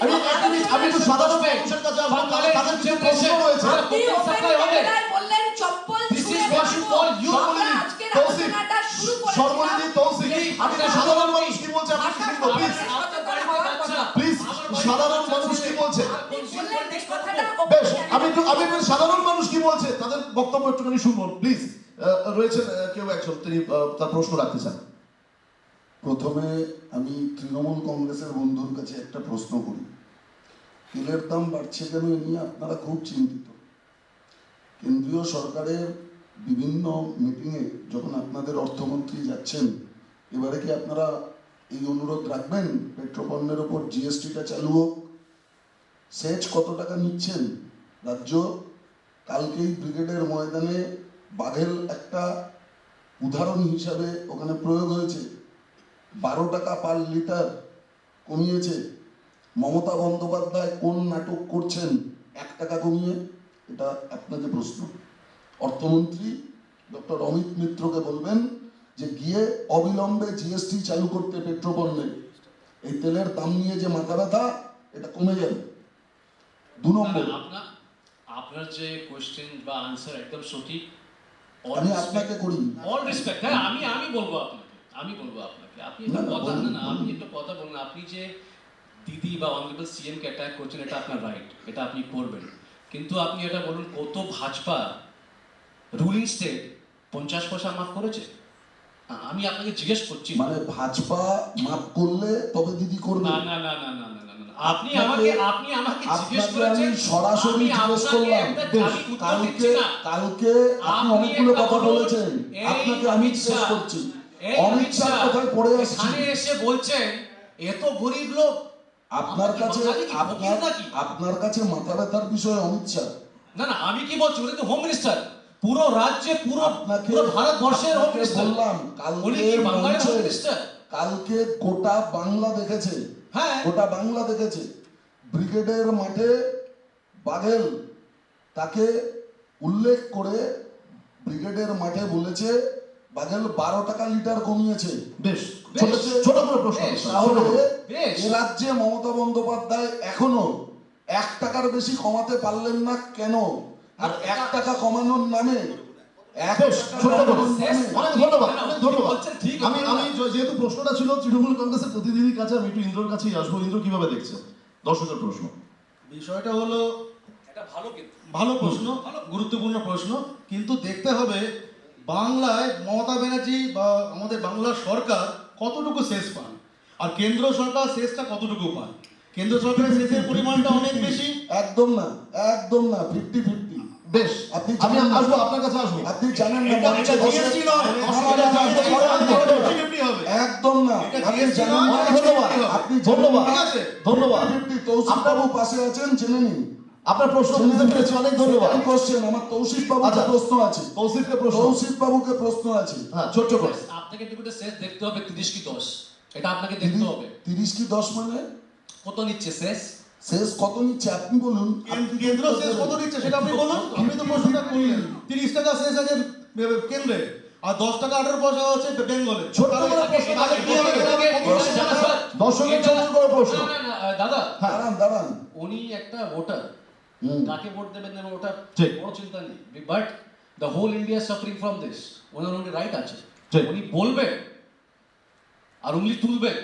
আমি একটু সাধারণ মানুষের কাছে আসবো, বাঙালির তাদের কিছু প্রশ্ন generation, রয়েছে। ওরা আপনি কোকেন open সাপ্লাই হবে। ক্যামেরায় বললেন চপ্পল This ছুঁড়ে is what you মারবো। call you আমরা only. আজকের তৌসিফ, আলোচনাটা শুরু করেছিলাম। সর্বনীতি তৌসিফ, আমি ভাষা- সাধারণ মানুষ কি বলছে আপনি ভাষা শুনবো, প্লিজ। সচেতন হওয়ার কথা। প্লিজ, সাধারণ মানুষ কি বলছে? আপনি বললেন এই কথাটা open বেশ, ক্যামেরায়। আমি একটু সাধারণ মানুষ কি বলছে তাদের বক্তব্য একটুখানি শুনবো, প্লিজ। রয়েছেন কেউ একজন, তিনি তার প্রশ্ন রাখতে চান। প্রথমে আমি তৃণমূল কংগ্রেসের বন্ধুর কাছে একটা প্রশ্ন করি। তেলের দাম বাড়ছে কেন এ নিয়ে আপনারা খুব চিন্তিত। কেন্দ্রীয় সরকারের বিভিন্ন মিটিংয়ে যখন আপনাদের অর্থমন্ত্রী যাচ্ছেন, এবারে কি আপনারা এই অনুরোধ রাখবেন পেট্রোপণ্যের ওপর জিএসটিটা চালু হোক? সেচ কত টাকা নিচ্ছেন রাজ্য? কালকেই ব্রিগেডের ময়দানে বাঘেল একটা উদাহরণ হিসাবে ওখানে প্রয়োগ হয়েছে। 12 টাকা পার লিটার কমিয়েছে। মমতা বন্দ্যোপাধ্যায় কোন নাটক করছেন 1 টাকা কমিয়ে? এটা আপনাকে প্রশ্ন। অর্থমন্ত্রী ডক্টর অমিত মিত্রকে বলবেন যে গিয়ে অবিলম্বে জিএসটি চালু করতে পেট্রোপণ্যে। এই তেলের দাম নিয়ে যে মাথা ব্যথা, এটা কমে যাবে। 2 নম্বর, আপনার যে কোশ্চেন বা আনসার একদম সঠিক। আমি আপনাকে করি। অল রেসপেক্ট, হ্যাঁ, আমি বলবো আপনাকে, আপনি না, একটা না, কথা বলুন, না, বলুন। আপনি একটা কথা বলুন। আপনি যে দিদি বা অনারেবল সিএম কে অ্যাটাক করছেন, এটা আপনার রাইট, এটা আপনি করবেন, কিন্তু আপনি এটা বলুন কত ভাজপা রুলিং স্টেট 50 পয়সা মাফ করেছে? আমি আপনাকে জিজ্ঞেস করছি। মানে ভাজপা মাফ করলে তবে দিদি করবে? না না না না না না না না, আপনি আমাকে জিজ্ঞেস আপনাকে করেছেন, আমি সরাসরি আমি জিজ্ঞেস আপনাকে করলাম। আমি উত্তর দিচ্ছি না। কালকে আপনি আপনি অনেকগুলো একটা কথা বলুন, বলেছেন, এই আপনাকে আমি অমিত জিজ্ঞেস শাহ, করছি এই অমিত শাহ কোথায় পড়ে আসছে? এখানে এসে বলছেন এত গরিব লোক, আপনার আমরা কি কাছে বাঙালি কি ফকির নাকি? আপনার কাছে মাথা ব্যথার বিষয় অমিত শাহ? না না, আমি কি বলছি, উনি তো হোম মিনিস্টার, পুরো রাজ্যে পুরো আপনাকে পুরো ভারতবর্ষের হোম আপনাকে মিনিস্টার। বললাম উনি কালকে কি বাঙালির হোম মঞ্চে, মিনিস্টার? কালকে গোটা বাংলা দেখেছে, হ্যাঁ, গোটা বাংলা দেখেছে ব্রিগেডের মাঠে বাঘেল তাকে উল্লেখ করে ব্রিগেডের মাঠে বলেছে বাঘেল 12 টাকা লিটার কমিয়েছে। বেশ বেশ, ছোট করে প্রশ্ন। বেশ, তাহলে বেশ। এ রাজ্যে মমতা বন্দ্যোপাধ্যায় এখনো 1 টাকার বেশি কমাতে পারলেন না কেন? আর 1 টাকা কমানোর নামে বেশ, ছোট করে। শেষ। অনেক ধন্যবাদ, না, না, অনেক আপনি ধন্যবাদ। বলছেন ঠিক, আমি আমি যেহেতু প্রশ্নটা ছিল তৃণমূল কংগ্রেসের প্রতিনিধির কাছে, আমি একটু ইন্দ্রর কাছেই আসবো। ইন্দ্র কিভাবে দেখছে দর্শকের প্রশ্ন? বিষয়টা হলো এটা ভালো, কিন্তু ভালো প্রশ্ন, গুরুত্বপূর্ণ প্রশ্ন, কিন্তু দেখতে হবে বাংলায় মমতা ব্যানার্জি বা আমাদের বাংলার সরকার কতটুকু সেচ পান আর কেন্দ্র সরকার সেচটা কতটুকু পান। কেন্দ্র সরকারের সেচের পরিমাণটা অনেক বেশি। একদম না, একদম না, 50-50। বেশ, আপনি আমি জানেন না। আসবো, আপনার কাছে আসবো। আপনি জানেন না এটা মঞ্চে বসে- GST নয়, একদম না, এটা আপনি GST জানেন নয়, না। ধন্যবাদ, আপনি ধন্যবাদ, ঠিক আছে? ধন্যবাদ। 50-50, তৌসিফ বাবু পাশে আছেন, জেনে নিন। আপনার প্রশ্ন বুঝতে পেরেছি, অনেক ধন্যবাদ। কোশ্চেন আমার তৌসিফ বাবুকে আচ্ছা। প্রশ্ন আছে, কৌশিককে প্রশ্ন। তৌসিফ বাবুকে প্রশ্ন আছে। হ্যাঁ, ছোট্ট করে। আপনাকে টিকিটে শেষ দেখতে হবে 30 কি 10, এটা আপনাকে দেখতে হবে। 30 কি 10 মানে কত নিচ্ছে শেষ? শেষ কত নিচ্ছে আপনি বলুন। কেন্দ্র শেষ কত দিচ্ছে সেটা আপনি বলুন। আপনি তো প্রশ্নটা করলেন 30 টাকা শেষ আছে কেন্দ্রে আর 10 টাকা 18 পয়সা হচ্ছে বেঙ্গলে। ছোট্ট করে প্রশ্ন, তাহলে কি হবে? দর্শকের ছোট্ট করে প্রশ্ন। না, না, না, দাদা, দাঁড়ান দাঁড়ান। উনি একটা ভোটার, হুম। কাকে ভোট দেবেন না ওটা ঠিক। বড় চিন্তা নেই, but the whole India suffering from this, ওনার উনি রাইট আছে, ঠিক। উনি বলবেন আর উনি তুলবেন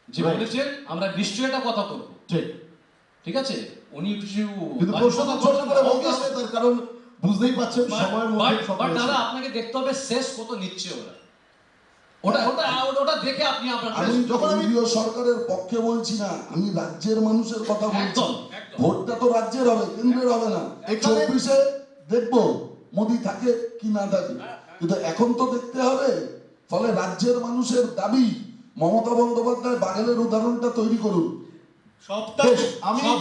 যে Right. বলেছেন আমরা নিশ্চয়ই এটা কথা করবো, ঠিক, ঠিক আছে? উনি কিছু কিন্তু প্রশ্ন তো ছোট করে বলতে হবে, তার কারণ বুঝতেই পারছেন সময়ের মধ্যে সব বাট হয়েছে। দাদা আপনাকে দেখতে হবে শেষ কত নিচ্ছে ওরা, ওটা ওটা ওটা দেখে আপনি আপনার আমি যখন আমি- কেন্দ্রীয় সরকারের পক্ষে বলছি না, আমি রাজ্যের মানুষের কথা বলছি। একদম, একদম। ভোটটা তো রাজ্যের হবে, কেন্দ্রের হবে না। এখানে- 24-এ দেখবো মোদি থাকে কি না থাকে, কিন্তু এখন তো দেখতে হবে। ফলে রাজ্যের মানুষের দাবি মমতা বন্দ্যোপাধ্যায় বাঘেলের উদাহরণটা তৈরি করুন। সবটাই বেশ,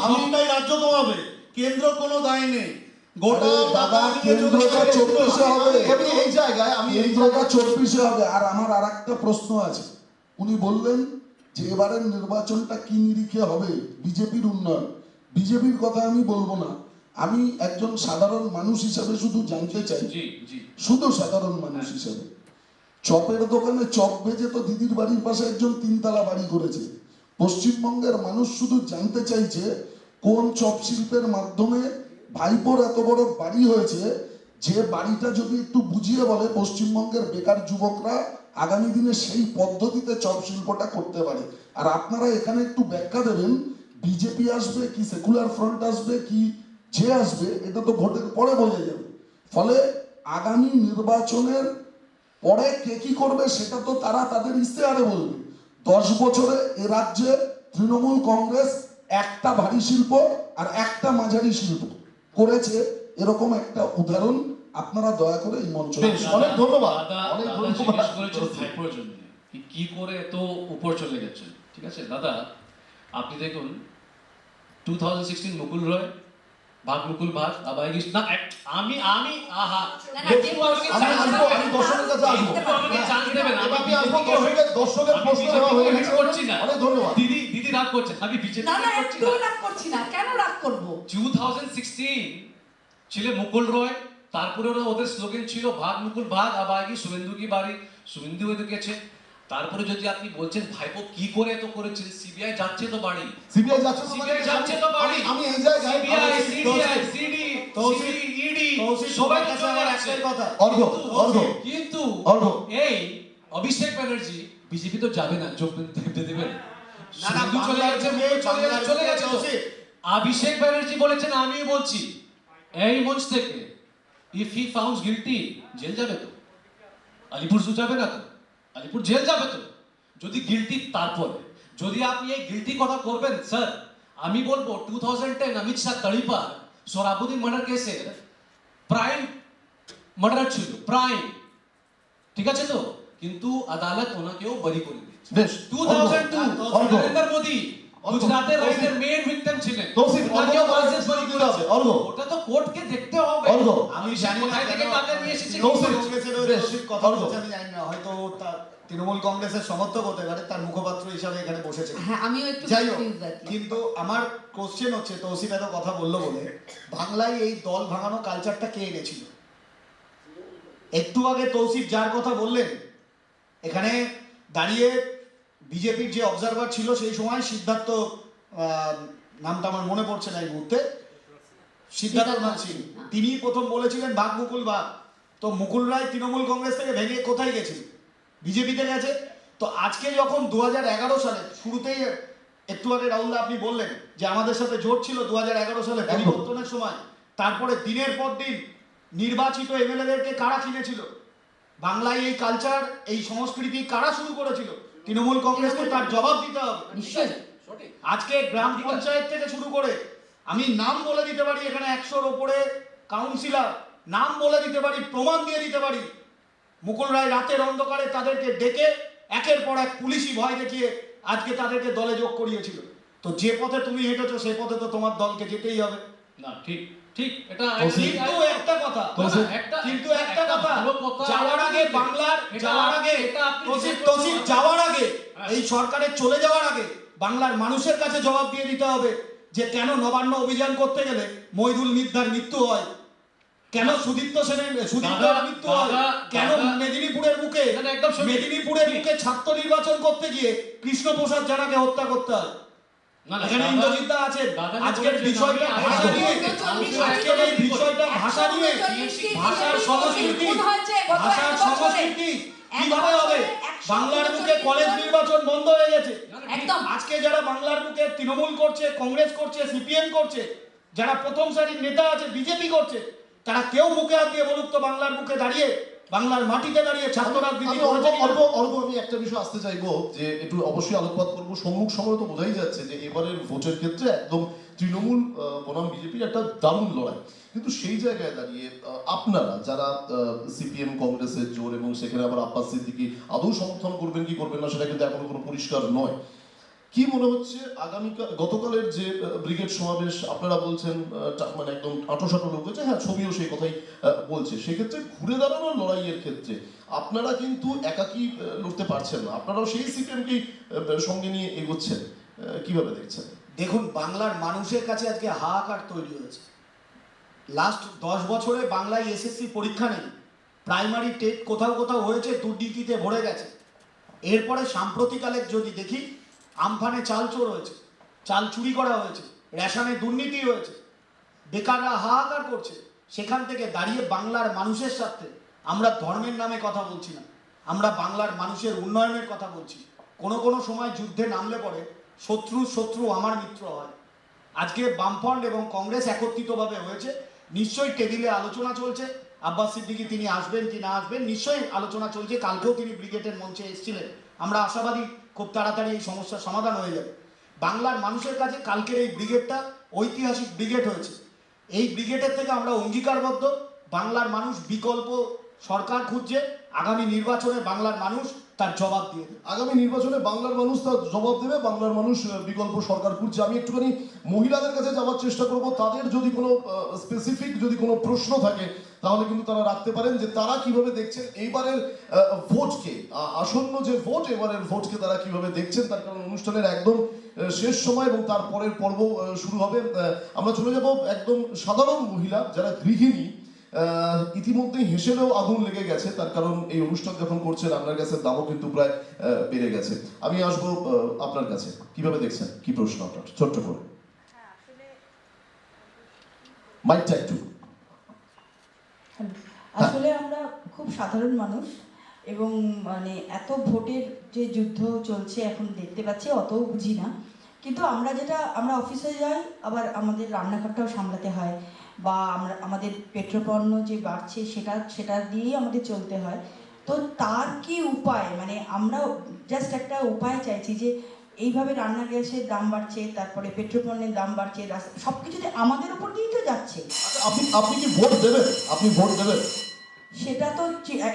সবটাই রাজ্য কমাবে, কেন্দ্র কোনো দায় নেই। গোটা আরে দাদা, টাকা নিয়ে কেন্দ্রটা চলে যাবে। 24-এ হবে। আমি এই জায়গায় আমি এই কেন্দ্রটা 24-এ হবে। আর আমার আর একটা প্রশ্ন আছে। উনি বললেন যে এবারের নির্বাচনটা কি নিরিখে হবে, বিজেপির উন্নয়ন। বিজেপির কথা আমি বলবো না, আমি একজন সাধারণ মানুষ হিসাবে শুধু জানতে চাই, জি জি, শুধু সাধারণ মানুষ হিসাবে। চপের দোকানে চপ বেজে তো দিদির বাড়ির পাশে একজন 3 তলা বাড়ি করেছে। পশ্চিমবঙ্গের মানুষ শুধু জানতে চাইছে কোন চপ শিল্পের মাধ্যমে ভাইপোর এত বড় বাড়ি হয়েছে, যে বাড়িটা যদি একটু বুঝিয়ে বলে পশ্চিমবঙ্গের বেকার যুবকরা আগামী দিনে সেই পদ্ধতিতে চপ শিল্পটা করতে পারে। আর আপনারা এখানে একটু ব্যাখ্যা দেবেন, বিজেপি আসবে কি সেকুলার ফ্রন্ট আসবে কি যে আসবে, এটা তো ভোটের পরে বোঝা যাবে। ফলে আগামী নির্বাচনের পরে কে কি করবে সেটা তো তারা তাদের ইশতেহারে বলবে। 10 বছরে এ রাজ্যে তৃণমূল কংগ্রেস একটা ভারী শিল্প আর একটা মাঝারি শিল্প করেছে, এরকম একটা উদাহরণ আপনারা দয়া করে এই মঞ্চে। বেশ, অনেক ধন্যবাদ, দাদা অনেক দাদা ধন্যবাদ। জিজ্ঞেস করেছেন ভাইপোর জন্য কি করে এত উপর চলে গেছেন, ঠিক আছে দাদা? আপনি দেখুন 2016 মুকুল রয়, ভাগ মুকুল ভাগ আবার না আমি আমি আহা না, না, একটু যে আমাকে আমি chance আসবো, দেবেন। আমি দর্শকের কাছে আসবো। একটু আমাকে chance দেবেন, আমি এবার আমি আসবো, BJP কে দর্শকের আমি প্রশ্ন BJP নেওয়া হয়ে কে গেছে। hate করছি না। অনেক ধন্যবাদ। দিদি দিদি রাগ করছেন, আমি বিজেপি না না, করছি একটু না। রাগ করছি না, কেন রাগ করবো? 2016 ছিল মুকুল রয়, তারপরে ওদের স্লোগান ছিল ভাগ মুকুল ভাগ আবাগি শুভেন্দু কি বাড়ি, শুভেন্দু হয়ে গেছে। তারপরে যদি আপনি বলছেন ভাইপো কি করে এত করেছেন, সিবিআই যাচ্ছে তো বাড়ি, সিবিআই যাচ্ছে তো সিবিআই যাচ্ছে তো বাড়ি, আমি এই জায়গায় CBI CDI CD Tausif, ED Tausif, সবাই তোমার কাছে আমার একটাই কথা। অর্ঘ, অর্ঘ, কিন্তু অর্ঘ। এই অভিষেক ব্যানার্জি বিজেপি তো যাবে না, যোগ দিতে দেবেন। না, না, সিন্ধু চলে গেছে, মুকুল চলে গেছে তো। তৌসিফ। অভিষেক ব্যানার্জি বলেছেন, আমিও বলছি এই মঞ্চ থেকে, if he found guilty jail যাবে তো, আলিপুর জু যাবে না তো, আলিপুর জেল যাবে তো যদি গিলটি। তারপরে যদি আপনি এই গিলটি কথা করবেন স্যার, আমি বলবো 2010 অমিত শাহ তড়িপার সোহরাবুদ্দিন মার্ডার কেসের প্রাইম মার্ডার ছিল, প্রাইম, ঠিক আছে তো, কিন্তু আদালত ওনাকেও বরি করে দিয়েছে। বেশ 2002 অর্ঘ, নরেন্দ্র মোদি গুজরাটের রাইটের মেন ভিকটিম ছিলেন, তৌসিফ, ওনাকেও অর্ঘ, বাজেস বরি করেছে। অর্ঘ। ওটা তো কোর্টকে দেখতে হবে। অর্ঘ, আমি জানি না কোথায় থেকে কেন টাকা নিয়ে এসেছে, তৌসিফ, কংগ্রেসের ওই বেশ, তৌসিফ কথা অর্ঘ। বলছে আমি জানি না, হয়তো তার তৃণমূল কংগ্রেসের সমর্থক হতে পারে, তার মুখপাত্র হিসাবে এখানে বসেছে। হ্যাঁ, আমিও একটু যাই হোক, confused আর কি। কিন্তু আমার কোশ্চেন হচ্ছে, তৌসিফ এত কথা বললো বলে, বাংলায় এই দল ভাঙানো কালচারটা কে এনেছিল? একটু আগে তৌসিফ যার কথা বললেন, এখানে দাঁড়িয়ে বিজেপির যে অবজারভার ছিল সেই সময় সিদ্ধার্থ, নামটা আমার মনে পড়ছে না এই মুহূর্তে, সিদ্ধার্থনাথ সিং, তিনি প্রথম বলেছিলেন বাঘ মুকুল বাঘ। তো মুকুল রায় তৃণমূল কংগ্রেস থেকে ভেঙে কোথায় গেছিল? বিজেপিতে গেছে। তো আজকে যখন 2011 সালে শুরুতেই, একটু আগে রাহুলদা আপনি বললেন যে আমাদের সাথে জোট ছিল 2011 সালে পরিবর্তনের সময়, তারপরে দিনের পর দিন নির্বাচিত এমএলএদেরকে কারা কিনেছিল? বাংলায় এই কালচার, এই সংস্কৃতি কারা শুরু করেছিল? তৃণমূল কংগ্রেসকে তার জবাব দিতে হবে। নিশ্চয়ই। আজকে গ্রাম পঞ্চায়েত থেকে শুরু করে, আমি নাম বলে দিতে পারি, এখানে 100-র ওপরে কাউন্সিলর, নাম বলে দিতে পারি, প্রমাণ দিয়ে দিতে পারি, মুকুল রায় রাতের অন্ধকারে তাদেরকে ডেকে একের পর এক পুলিশি ভয় দেখিয়ে আজকে তাদেরকে দলে যোগ করিয়েছিল। তো যে পথে তুমি হেঁটেছো সেই পথে তো তোমার দলকে যেতেই হবে। না, ঠিক ঠিক, এটা কিন্তু একটা কথা, কিন্তু একটা কথা, যাওয়ার আগে বাংলার, যাওয়ার আগে তৌসিফ যাওয়ার আগে, এই সরকারের চলে যাওয়ার আগে বাংলার মানুষের কাছে জবাব দিয়ে দিতে হবে যে কেন নবান্ন অভিযান করতে গেলে মইদুল মিদ্দার মৃত্যু হয়, কেন সুদীপ্ত সেনের মৃত্যু হয়, কেন মেদিনীপুরের বুকে ছাত্র নির্বাচন করতে গিয়ে কৃষ্ণপ্রসাদ জানাকে হত্যা করতে হয়। এখানে ইন্দ্রজিৎ দা আছেন। আজকের বিষয়টা ভাষা নিয়ে, আজকের এই বিষয়টা ভাষা নিয়ে, ভাষার সংস্কৃতি, কিভাবে হবে? বাংলার বুকে কলেজ নির্বাচন বন্ধ হয়ে গেছে। একদম। আজকে যারা বাংলার বুকে তৃণমূল করছে, কংগ্রেস করছে, সিপিএম করছে, যারা প্রথম সারির নেতা আছে, বিজেপি করছে, তারা কেউ মুখে হাত দিয়ে বলুক তো বাংলার বুকে দাঁড়িয়ে, বাংলার মাটিতে দাঁড়িয়ে ছাত্র রাজনীতি করেছে কিনা? আমি একটা বিষয় আসতে চাইবো, যে একটু অবশ্যই আলোকপাত করবো। সম্মুখ সময় তো বোঝাই যাচ্ছে যে এবারের ভোটের ক্ষেত্রে একদম তৃণমূল বনাম বিজেপির একটা দারুণ লড়াই। কিন্তু সেই জায়গায় দাঁড়িয়ে আপনারা যারা সিপিএম কংগ্রেসের জোর, এবং সেখানে আবার আব্বাস সিদ্দিকী আদৌ সমর্থন করবেন কি করবেন না সেটা কিন্তু এখনো কোনো পরিষ্কার নয়। কি মনে হচ্ছে আগামীকাল, গতকালের যে ব্রিগেড সমাবেশ আপনারা বলছেন মানে একদম আঁটোসাঁটো লোক হয়েছে, হ্যাঁ ছবিও সেই কথাই বলছে, সেক্ষেত্রে ঘুরে দাঁড়ানোর লড়াইয়ের ক্ষেত্রে আপনারা কিন্তু একাকী লড়তে পারছেন না, আপনারাও সেই সিপিএমকেই সঙ্গে নিয়ে এগোচ্ছেন, কিভাবে দেখছেন? দেখুন, বাংলার মানুষের কাছে আজকে হাহাকার তৈরি হয়েছে। লাস্ট 10 বছরে বাংলায় এসএসসি পরীক্ষা নেই, প্রাইমারি টেট কোথাও কোথাও হয়েছে, দুর্নীতিতে ভরে গেছে। এরপরে সাম্প্রতিককালে যদি দেখি, আমফানে চাল চোর হয়েছে, চাল চুরি করা হয়েছে, রেশনে দুর্নীতি হয়েছে, বেকাররা হাহাকার করছে। সেখান থেকে দাঁড়িয়ে বাংলার মানুষের সাথে আমরা ধর্মের নামে কথা বলছি না, আমরা বাংলার মানুষের উন্নয়নের কথা বলছি। কোনো কোনো সময় যুদ্ধে নামলে পরে শত্রু আমার মিত্র হয়। আজকে বামফ্রন্ট এবং কংগ্রেস একত্রিতভাবে হয়েছে, নিশ্চয়ই টেবিলে আলোচনা চলছে। আব্বাস সিদ্দিকী তিনি আসবেন কি না আসবেন, নিশ্চয়ই আলোচনা চলছে। কালকেও তিনি ব্রিগেডের মঞ্চে এসেছিলেন। আমরা আশাবাদী খুব তাড়াতাড়ি এই সমস্যার সমাধান হয়ে যাবে। বাংলার মানুষের কাছে কালকের এই ব্রিগেডটা ঐতিহাসিক ব্রিগেড হয়েছে। এই ব্রিগেডের থেকে আমরা অঙ্গীকারবদ্ধ, বাংলার মানুষ বিকল্প সরকার খুঁজছে, আগামী নির্বাচনে বাংলার মানুষ তার জবাব দিয়ে দেবে। আগামী নির্বাচনে বাংলার মানুষ তার জবাব দেবে, বাংলার মানুষ বিকল্প সরকার খুঁজছে। আমি একটুখানি মহিলাদের কাছে যাওয়ার চেষ্টা করব, তাদের যদি কোনো স্পেসিফিক যদি কোনো প্রশ্ন থাকে তাহলে কিন্তু তারা রাখতে পারেন, যে তারা কিভাবে দেখছেন এইবারের ভোটকে, আসন্ন যে ভোট, এবারের ভোটকে তারা কিভাবে দেখছেন। তার কারণ অনুষ্ঠানের একদম শেষ সময় এবং তার পরের পর্ব শুরু হবে। আমরা চলে যাব একদম সাধারণ মহিলা যারা গৃহিণী, ইতিমধ্যেই হেসেলেও আগুন লেগে গেছে, তার কারণ এই অনুষ্ঠান যখন করছে রান্নার গ্যাসের দামও কিন্তু প্রায় বেড়ে গেছে। আমি আসবো আপনার কাছে, কিভাবে দেখছেন, কি প্রশ্ন আপনার, ছোট্ট করে মাইকটা একটু। আসলে আমরা খুব সাধারণ মানুষ, এবং মানে এত ভোটের যে যুদ্ধ চলছে এখন দেখতে পাচ্ছি, অতও বুঝি না, কিন্তু আমরা অফিসে যাই, আবার আমাদের রান্নাঘরটাও সামলাতে হয়, বা আমাদের পেট্রোপণ্য যে বাড়ছে সেটা দিয়েই আমাদের চলতে হয়। তো তার কি উপায়, মানে আমরা জাস্ট একটা উপায় চাইছি যে এইভাবে রান্না গ্যাসের দাম বাড়ছে, তারপরে পেট্রোপণ্যের দাম বাড়ছে, সব কিছুতে আমাদের উপর দিয়েই তো যাচ্ছে। আচ্ছা, আপনি কি ভোট দেবেন? আপনি ভোট দেবেন? সেটা তো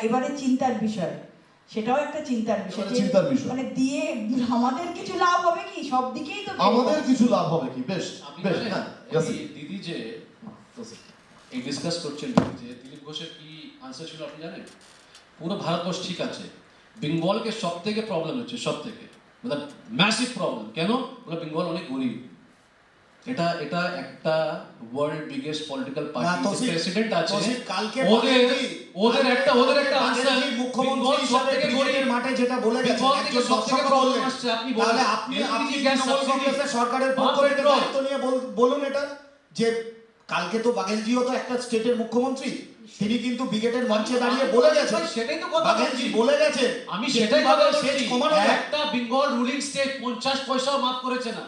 এবারে চিন্তার বিষয়, সেটাও একটা চিন্তার বিষয় এবারে যে চিন্তার বিষয়। মানে দিয়ে আমাদের কিছু লাভ হবে কি, সব দিকেই তো আমাদের কিছু লাভ হবে কি? বেশ আপনি বেশ, জানেন, হ্যাঁ, ইয়াসিন। দিদি যে এই ডিসকাস করছেন, দিদি যে দিলীপ ঘোষের কি আনসার ছিল আপনি জানেন? পুরো ভারতবর্ষ ঠিক আছে, বেঙ্গলকে সব থেকে প্রবলেম হচ্ছে, সব থেকে মানে ম্যাসিভ প্রবলেম। কেন? বলে বেঙ্গল অনেক গরিব। এটা একটা world biggest political party president আছে, কালকে ওদের একটা আনসার মুখ্যমন্ত্রী হিসেবে ক্রিকেটের মাঠে যেটা বলে গেছেন, একজন দর্শক বললেন, আপনি তাহলে আপনি তৃণমূল কংগ্রেসের সরকারের পক্ষ থেকে দায়িত্ব নিয়ে বলুন এটা, যে কালকে তো বাঘেলজিও তো একটা স্টেটের মুখ্যমন্ত্রী, তিনি কিন্তু ব্রিগেডের মঞ্চে দাঁড়িয়ে বলে গেছেন, সেটাই তো কথা বাঘেলজি বলে গেছে, আমি সেটাই কথা বলছি, কমানো যায়। একটা বেঙ্গল রুলিং স্টেট 50 পয়সাও মাফ করেছে না।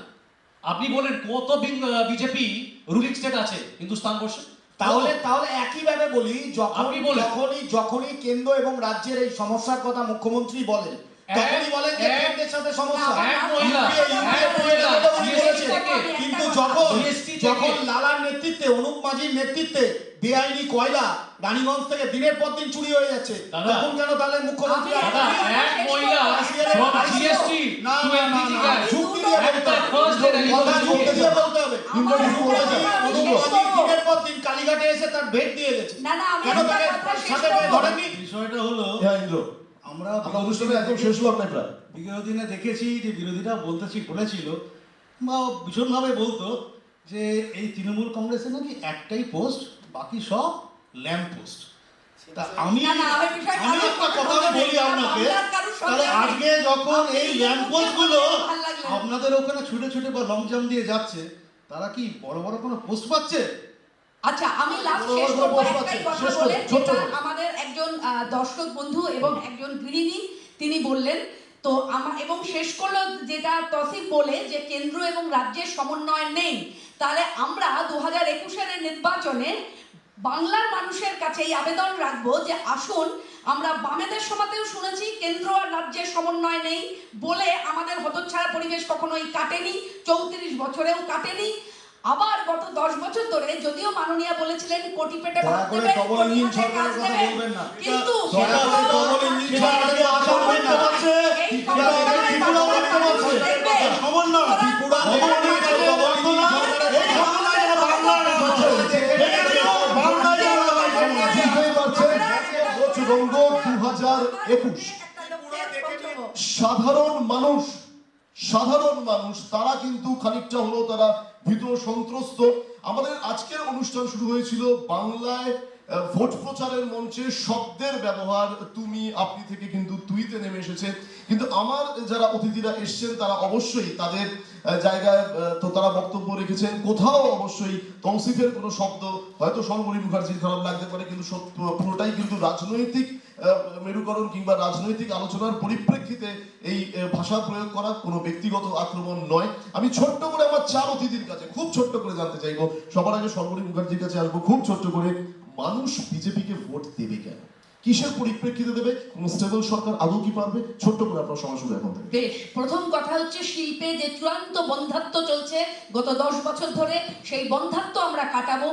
আপনি বলেন কত বিজেপি রুলিং স্টেট আছে হিন্দুস্তান বর্ষে? তাহলে একইভাবে বলি, যখনই কেন্দ্র এবং রাজ্যের এই সমস্যার কথা মুখ্যমন্ত্রী বলেন, তখনই বলেন যে কেন্দ্রের সাথে সমস্যা, কিন্তু যখন লালার নেতৃত্বে, অনুপ মাঝির নেতৃত্বে বেআইনি কয়লা রানীগঞ্জ থেকে দিনের পর দিন চুরি হয়ে যাচ্ছে, তখন কেন তাহলে মুখ্যমন্ত্রী যুক্তি দিয়ে বলতে হবে? দিনের পর দিন কালীঘাটে এসে তার ভেট দিয়ে গেছে, কেন তাকে সাথে ধরেননি? বিষয়টা হলো, হ্যাঁ ইন্দ্র, আমরা অনুষ্ঠানে একদম শেষ লগ্নে প্রায়। বিগত দিনে দেখেছি যে বিরোধীরা বলেছিল বা ভীষণভাবে বলতো যে এই তৃণমূল কংগ্রেসে নাকি একটাই পোস্ট, বাকি সব ল্যাম্প পোস্ট। তা আমি একটা কথা বলি আপনাকে, তাহলে আজকে যখন এই ল্যাম্প পোস্ট গুলো আপনাদের ওখানে ছুটে ছুটে বা লং জাম্প দিয়ে যাচ্ছে, তারা কি বড় বড় কোনো পোস্ট পাচ্ছে? আচ্ছা, আমি লাস্ট শেষ করব একটাই কথা বলে, যেটা আমাদের একজন দর্শক বন্ধু এবং একজন গৃহিণী তিনি বললেন, তো এবং শেষ করলো যেটা তসিফ বলে যে কেন্দ্র এবং রাজ্যের সমন্বয় নেই। তাহলে আমরা 2021-এর নির্বাচনে বাংলার মানুষের কাছে এই আবেদন রাখবো যে আসুন, আমরা বামেদের সমাতেও শুনেছি কেন্দ্র আর রাজ্যের সমন্বয় নেই বলে আমাদের হতচ্ছাড়া পরিবেশ কখনোই কাটেনি, 34 বছরেও কাটেনি। আবার গত 10 বছর ধরে যদিও মাননীয়া বলেছিলেন কোটি পেটে ভাত দেবে, কিন্তু রঙ্গ 2021 সাধারণ মানুষ তারা কিন্তু খানিকটা হলেও তারা ভীত সন্ত্রস্ত। আমাদের আজকের অনুষ্ঠান শুরু হয়েছিল বাংলায় ভোট প্রচারের মঞ্চে শব্দের ব্যবহার তুমি আপনি থেকে কিন্তু তুইতে নেমে এসেছে, কিন্তু আমার যারা অতিথিরা এসছেন তারা অবশ্যই তাদের জায়গায় তো তারা বক্তব্য রেখেছেন। কোথাও অবশ্যই তৌসিফের কোনো শব্দ হয়তো সর্বরী মুখার্জির খারাপ লাগতে পারে, কিন্তু পুরোটাই কিন্তু রাজনৈতিক মেরুকরণ কিংবা রাজনৈতিক আলোচনার পরিপ্রেক্ষিতে এই ভাষা প্রয়োগ করা কোনো ব্যক্তিগত আক্রমণ নয়। আমি ছোট্ট করে আমার 4 অতিথির কাছে খুব ছোট্ট করে জানতে চাইবো, সবার আগে সর্বরী মুখার্জির কাছে আসবো খুব ছোট্ট করে, মানুষ বিজেপিকে ভোট দেবে কেন, কিসের পরিপ্রেক্ষিতে দেবে, কোন স্টেবল সরকার আদৌ কি পারবে? ছোট্ট করে আপনার সময় শুরু এখন থেকে। বেশ, প্রথম কথা হচ্ছে শিল্পে যে চূড়ান্ত বন্ধাত্ব চলছে গত 10 বছর ধরে, সেই বন্ধাত্ব আমরা কাটাবো।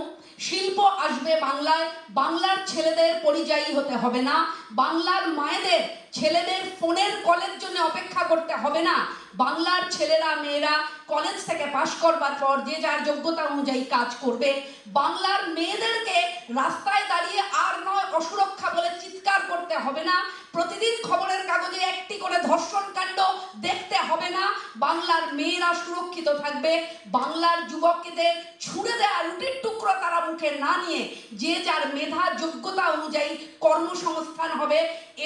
শিল্প আসবে বাংলায়, বাংলার ছেলেদের পরিযায়ী হতে হবে না, বাংলার মায়েদের ছেলেদের ফোনের কলের জন্য অপেক্ষা করতে হবে না, বাংলার ছেলেরা মেয়েরা কলেজ থেকে পাশ করবার পর যে যার যোগ্যতা অনুযায়ী কাজ করবে, বাংলার মেয়েদেরকে রাস্তায় দাঁড়িয়ে আর নয় অসুরক্ষা বলে চিৎকার করতে হবে না, প্রতিদিন খবরের কাগজে একটি করে ধর্ষণ কাণ্ড দেখতে হবে না, বাংলার মেয়েরা সুরক্ষিত থাকবে, বাংলার যুবকদের ছুড়ে দেওয়া রুটির টুকরো তারা মুখে না নিয়ে যে যার মেধা যোগ্যতা অনুযায়ী কর্মসংস্থান হবে,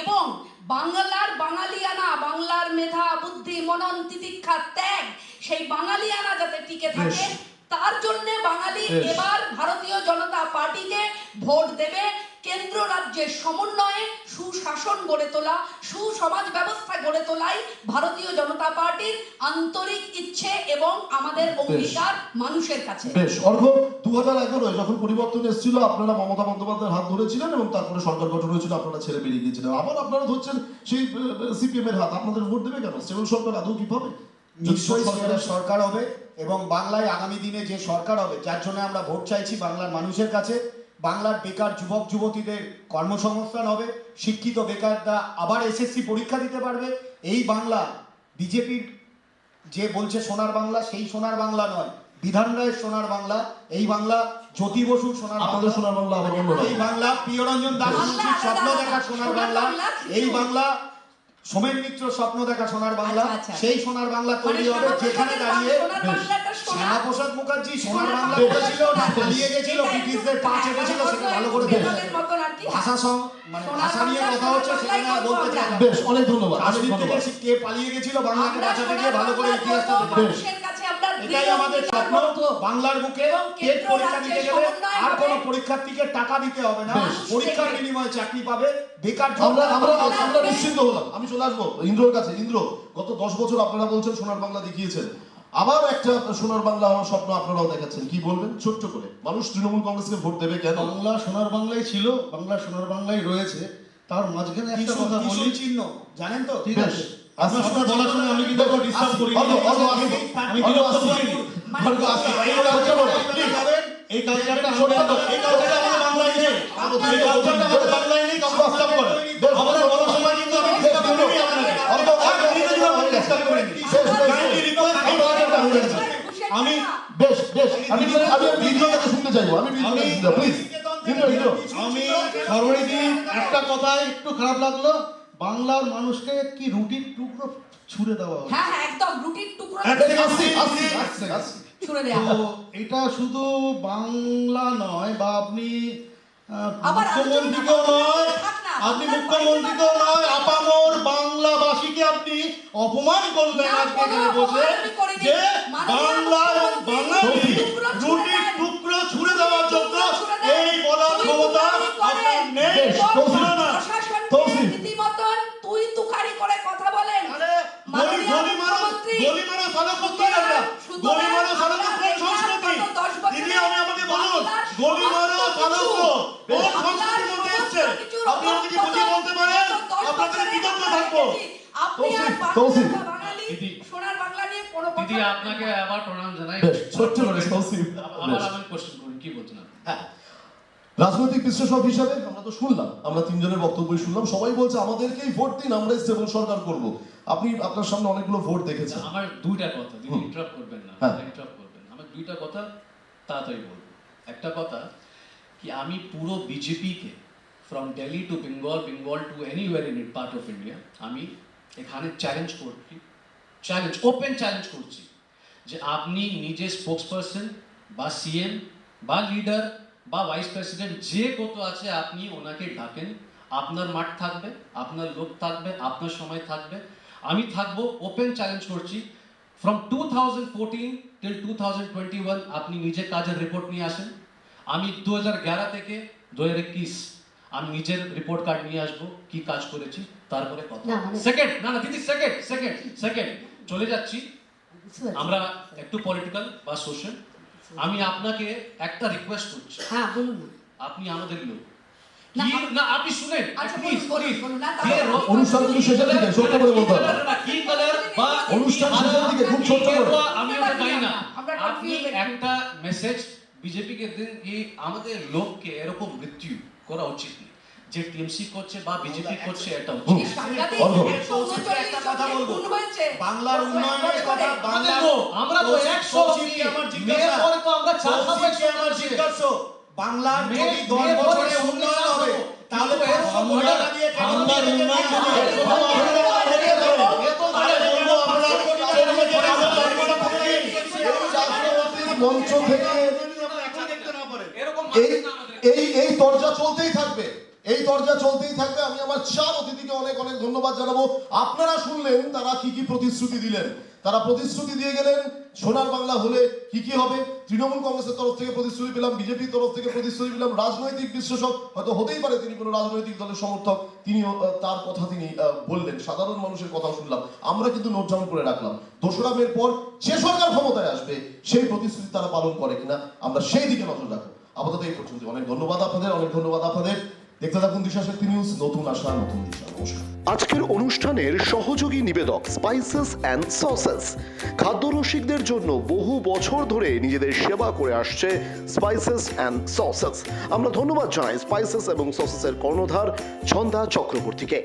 এবং বাংলার বাঙালিয়ানা, বাংলার মেধা বুদ্ধি মনন তিতিক্ষা ত্যাগ, সেই বাঙালিয়ানা যাতে টিকে থাকে তার জন্য বাঙালি বেশ। এবার ভারতীয় জনতা পার্টিকে ভোট দেবে। কেন্দ্র রাজ্যের সমন্বয়ে সুশাসন গড়ে তোলা, সুসমাজ ব্যবস্থা গড়ে তোলাই ভারতীয় জনতা পার্টির আন্তরিক ইচ্ছে এবং আমাদের অঙ্গীকার মানুষের কাছে। বেশ, অর্ঘ 2011 যখন পরিবর্তন এসেছিল আপনারা মমতা বন্দ্যোপাধ্যায়ের হাত ধরেছিলেন এবং তারপরে সরকার গঠন হয়েছিল, আপনারা ছেড়ে বেরিয়ে গিয়েছিলেন। আবার আপনারা ধরছেন সেই সিপিএম এর হাত, আপনাদের ভোট দেবে কেন? স্টেবল সরকার আদৌ কি পাবে? নিশ্চয়ই স্টেবল সরকার হবে এবং বাংলায় আগামী দিনে যে সরকার হবে যার জন্য আমরা ভোট চাইছি বাংলার মানুষের কাছে, বাংলার বেকার যুবক যুবতীদের কর্মসংস্থান হবে, শিক্ষিত বেকাররা আবার এসএসসি পরীক্ষা দিতে পারবে। এই বাংলা বিজেপির যে বলছে সোনার বাংলা, সেই সোনার বাংলা নয়, বিধান রায়ের সোনার বাংলা। এই বাংলা জ্যোতি বসুর সোনার বাংলা, আপনাদের সোনার বাংলা আবার অন্য এই বাংলা প্রিয়রঞ্জন দাসগুপ্তের স্বপ্ন দেখা সোনার বাংলা, এই বাংলা সোমেন মিত্র স্বপ্ন দেখা সোনার বাংলা। আচ্ছা। সেই সোনার বাংলা তৈরি হবে যেখানে দাঁড়িয়ে শ্যামাপ্রসাদ মুখার্জি সোনার বাংলা করেছিল না পালিয়ে গেছিল, ব্রিটিশদের পা চেপেছিল, সেটা ভালো করে দেখেছে। ভাষা মানে ভাষা নিয়ে কথা হচ্ছে, সেখানে আর বলতে চাই না। বেশ, অনেক ধন্যবাদ। কাশ্মীর থেকে কে পালিয়ে গেছিল বাংলাকে বাঁচাতে গিয়ে ভালো করে ইতিহাসটা দেখে। এটাই আমাদের স্বপ্ন, বাংলার বুকে টেট পরীক্ষা দিতে গেলে আর কোনো পরীক্ষার্থীকে টাকা দিতে হবে না, পরীক্ষার বিনিময়ে চাকরি পাবে। বেকার আমরা নিশ্চিন্ত হলাম। আমি চলে আসবো ইন্দ্রর কাছে। ইন্দ্র, গত 10 বছর আপনারা বলছেন সোনার বাংলা দেখিয়েছেন, আবার একটা সোনার বাংলা হওয়ার স্বপ্ন আপনারাও দেখাচ্ছেন, কি বলবেন ছোট্ট করে? মানুষ তৃণমূল কংগ্রেসকে ভোট দেবে কেন? বাংলা সোনার বাংলাই ছিল, বাংলা সোনার বাংলাই রয়েছে। তার মাঝখানে একটা কথা বলি, ত্রিশূল চিহ্ন জানেন তো? ঠিক আছে? আচ্ছা, আপনার বলার সময় আমি কিন্তু ডিস্টার্ব করি অর্ঘ, অর্ঘ, আমি বিরক্ত করিনি। অর্ঘ, আসি। এই কালচারটা আমাদের বাংলায় নেই, এই কালচারটা আমাদের বাংলায় নেই, কাউকে ডিস্টার্ব করে। আমাদের বলার সময় কিন্তু আমি ডিস্টার্ব করিনি আপনাকে। ডিস্টার্ব করিনি। আমি বেশ, বেশ, আমি ইন্দ্রর কাছে শুনতে চাইবো। প্লিজ ইন্দ্র। আমি সর্বরিদি একটা কথায় একটু খারাপ লাগলো, বাংলার মানুষকে কি রুটির টুকরো ছুঁড়ে দেওয়া হবে। হ্যাঁ হ্যাঁ, একদম রুটির টুকরো আসি। ছুড়ে দেওয়া। তো এটা শুধু বাংলা নয়, বা আপনি আবার মুখ্যমন্ত্রীকেও নয়, আপনি মুখ্যমন্ত্রীকেও নয়, আপামর বাংলাবাসীকে আপনি অপমান করলেন আজকে এখানে বসে, যে বাংলা এবং বাঙালি রুটির টুকরো ছুঁড়ে দেওয়ার জন্য এই বলার ক্ষমতা আপনার নেই, ছিল না। রীতিমতন তুই তুকারি করে কথা বলেন। গলি মারো সালো করতে না, গলি মারো সালো কোন সংস্কৃতি? দিদি আমি আমাকে বলুন, গলি মারো সালো কোন সংস্কৃতির মধ্যে এসেছে? আপনি আমাকে কি বুঝিয়ে বলতে পারেন? আপনাকে কৃতজ্ঞ থাকবো। তৌসিফ। সোনার বাংলা নিয়ে কোনো কথা দিদি আপনাকে আবার প্রণাম জানাই। বেশ, ছোট্ট করে তৌসিফ। আবার আমি কোশ্চেন করুন, কি বলছেন আপনি? হ্যাঁ, রাজনৈতিক বিশ্লেষক হিসাবে আমরা তো শুনলাম, আমরা তিনজনের বক্তব্যই শুনলাম, সবাই বলছে আমাদেরকেই ভোট দিন, আমরা স্টেবল সরকার করব। আপনি আপনার সামনে অনেকগুলো ভোট দেখেছেন। আমার দুইটা কথা, দিদি ইন্টারাপ্ট করবেন না, হ্যাঁ। ইন্টারাপ্ট করবেন না। আমার দুইটা কথা তাড়াতাড়ি বলবো। একটা কথা কি, আমি পুরো বিজেপিকে from Delhi to Bengal, Bengal to anywhere in part of India, আমি এখানে চ্যালেঞ্জ করছি, ওপেন চ্যালেঞ্জ করছি যে আপনি নিজে স্পোক্স পারসন বা সিএম বা লিডার বা ভাইস প্রেসিডেন্ট যে কত আছে আপনি ওনাকে ডাকেন। আপনার মাঠ থাকবে, আপনার লোক থাকবে, আপনার সময় থাকবে, আমি থাকবো। ওপেন চ্যালেঞ্জ করছি, ফ্রম 2014 টিল 2021 আপনি নিজে কাজের রিপোর্ট নিয়ে আসেন। আমি 2011 থেকে 2021 আমি নিজের রিপোর্ট কার্ড নিয়ে আসবো, কি কাজ করেছি, তারপরে কথা। সেকেন্ড না দিদি, সেকেন্ড চলে যাচ্ছি। আমরা একটু পলিটিক্যাল বা সোশ্যাল। আমি আপনাকে একটা রিকোয়েস্ট করছি, হ্যাঁ বলুন না। আপনি আমাদের লোক না, না, আপনি শুনেন আচ্ছা, প্লিজ বলুন, বলুন, না, প্লিজ। তাহলে- অনুষ্ঠান কিন্তু শেষের দিকে, ছোট্ট করে বলতে হবে। কি কালার বা অনুষ্ঠান শেষের দিকে খুব ছোট্ট করে। আমি ওটা জানি না। আমরা আপনি confused। একটা মেসেজ বিজেপি কে দিন কি আমাদের লোককে এরকম মৃত্যু করা উচিত নেই, যে টিএমসি করছে বা বিজেপি করছে, এটা উচিত এই সাংঘাতিক অর্ঘ। 139 একটা কথা বলবো। খুন হয়েছে। বাংলার উন্নয়নের কথা, আমাদের লোক, আমরা তো 100 আমার মেয়ের জিজ্ঞাসা, পরে তো আমরা 4 কৌশিককে আমার জিজ্ঞাসা, বাংলার যদি মেয়ে- 10 মেয়ে বছরে বলে উন্নয়ন হবে তাহলে কিন্তু 500 কোটি টাকা দিয়ে কেন বাংলার দিয়ে উন্নয়ন দেবেন? হবে। মঞ্চ থেকে এরকম এই এই এই তরজা চলতেই থাকবে, এই তরজা চলতেই থাকবে। আমি আমার 4 অতিথিকে অনেক অনেক ধন্যবাদ জানাবো। আপনারা শুনলেন তারা কি কি প্রতিশ্রুতি দিলেন। তারা প্রতিশ্রুতি দিয়ে গেলেন সোনার বাংলা হলে কি কি হবে। তৃণমূল কংগ্রেসের তরফ থেকে প্রতিশ্রুতি পেলাম, বিজেপির তরফ থেকে প্রতিশ্রুতি পেলাম, রাজনৈতিক বিশ্লেষক হয়তো হতেই পারে তিনি কোনো রাজনৈতিক দলের সমর্থক, তিনিও তার কথা তিনি বললেন, সাধারণ মানুষের কথাও শুনলাম। আমরা কিন্তু নোট ডাউন করে রাখলাম 2রা মের পর যে সরকার ক্ষমতায় আসবে সেই প্রতিশ্রুতি তারা পালন করে কিনা আমরা সেই দিকে নজর রাখবো। আপাতত এই পর্যন্ত। অনেক ধন্যবাদ আপনাদের, অনেক ধন্যবাদ আপনাদের। দেখতে থাকুন দিশা শক্তি নিউজ, নতুন আশা নতুন দিশা। নমস্কার। আজকের অনুষ্ঠানের সহযোগী নিবেদক স্পাইসেস অ্যান্ড সসেস। খাদ্য রসিকদের জন্য বহু বছর ধরে নিজেদের সেবা করে আসছে স্পাইসেস অ্যান্ড সসেস। আমরা ধন্যবাদ জানাই স্পাইসেস এবং সসেসের কর্ণধার ছন্দা চক্রবর্তীকে।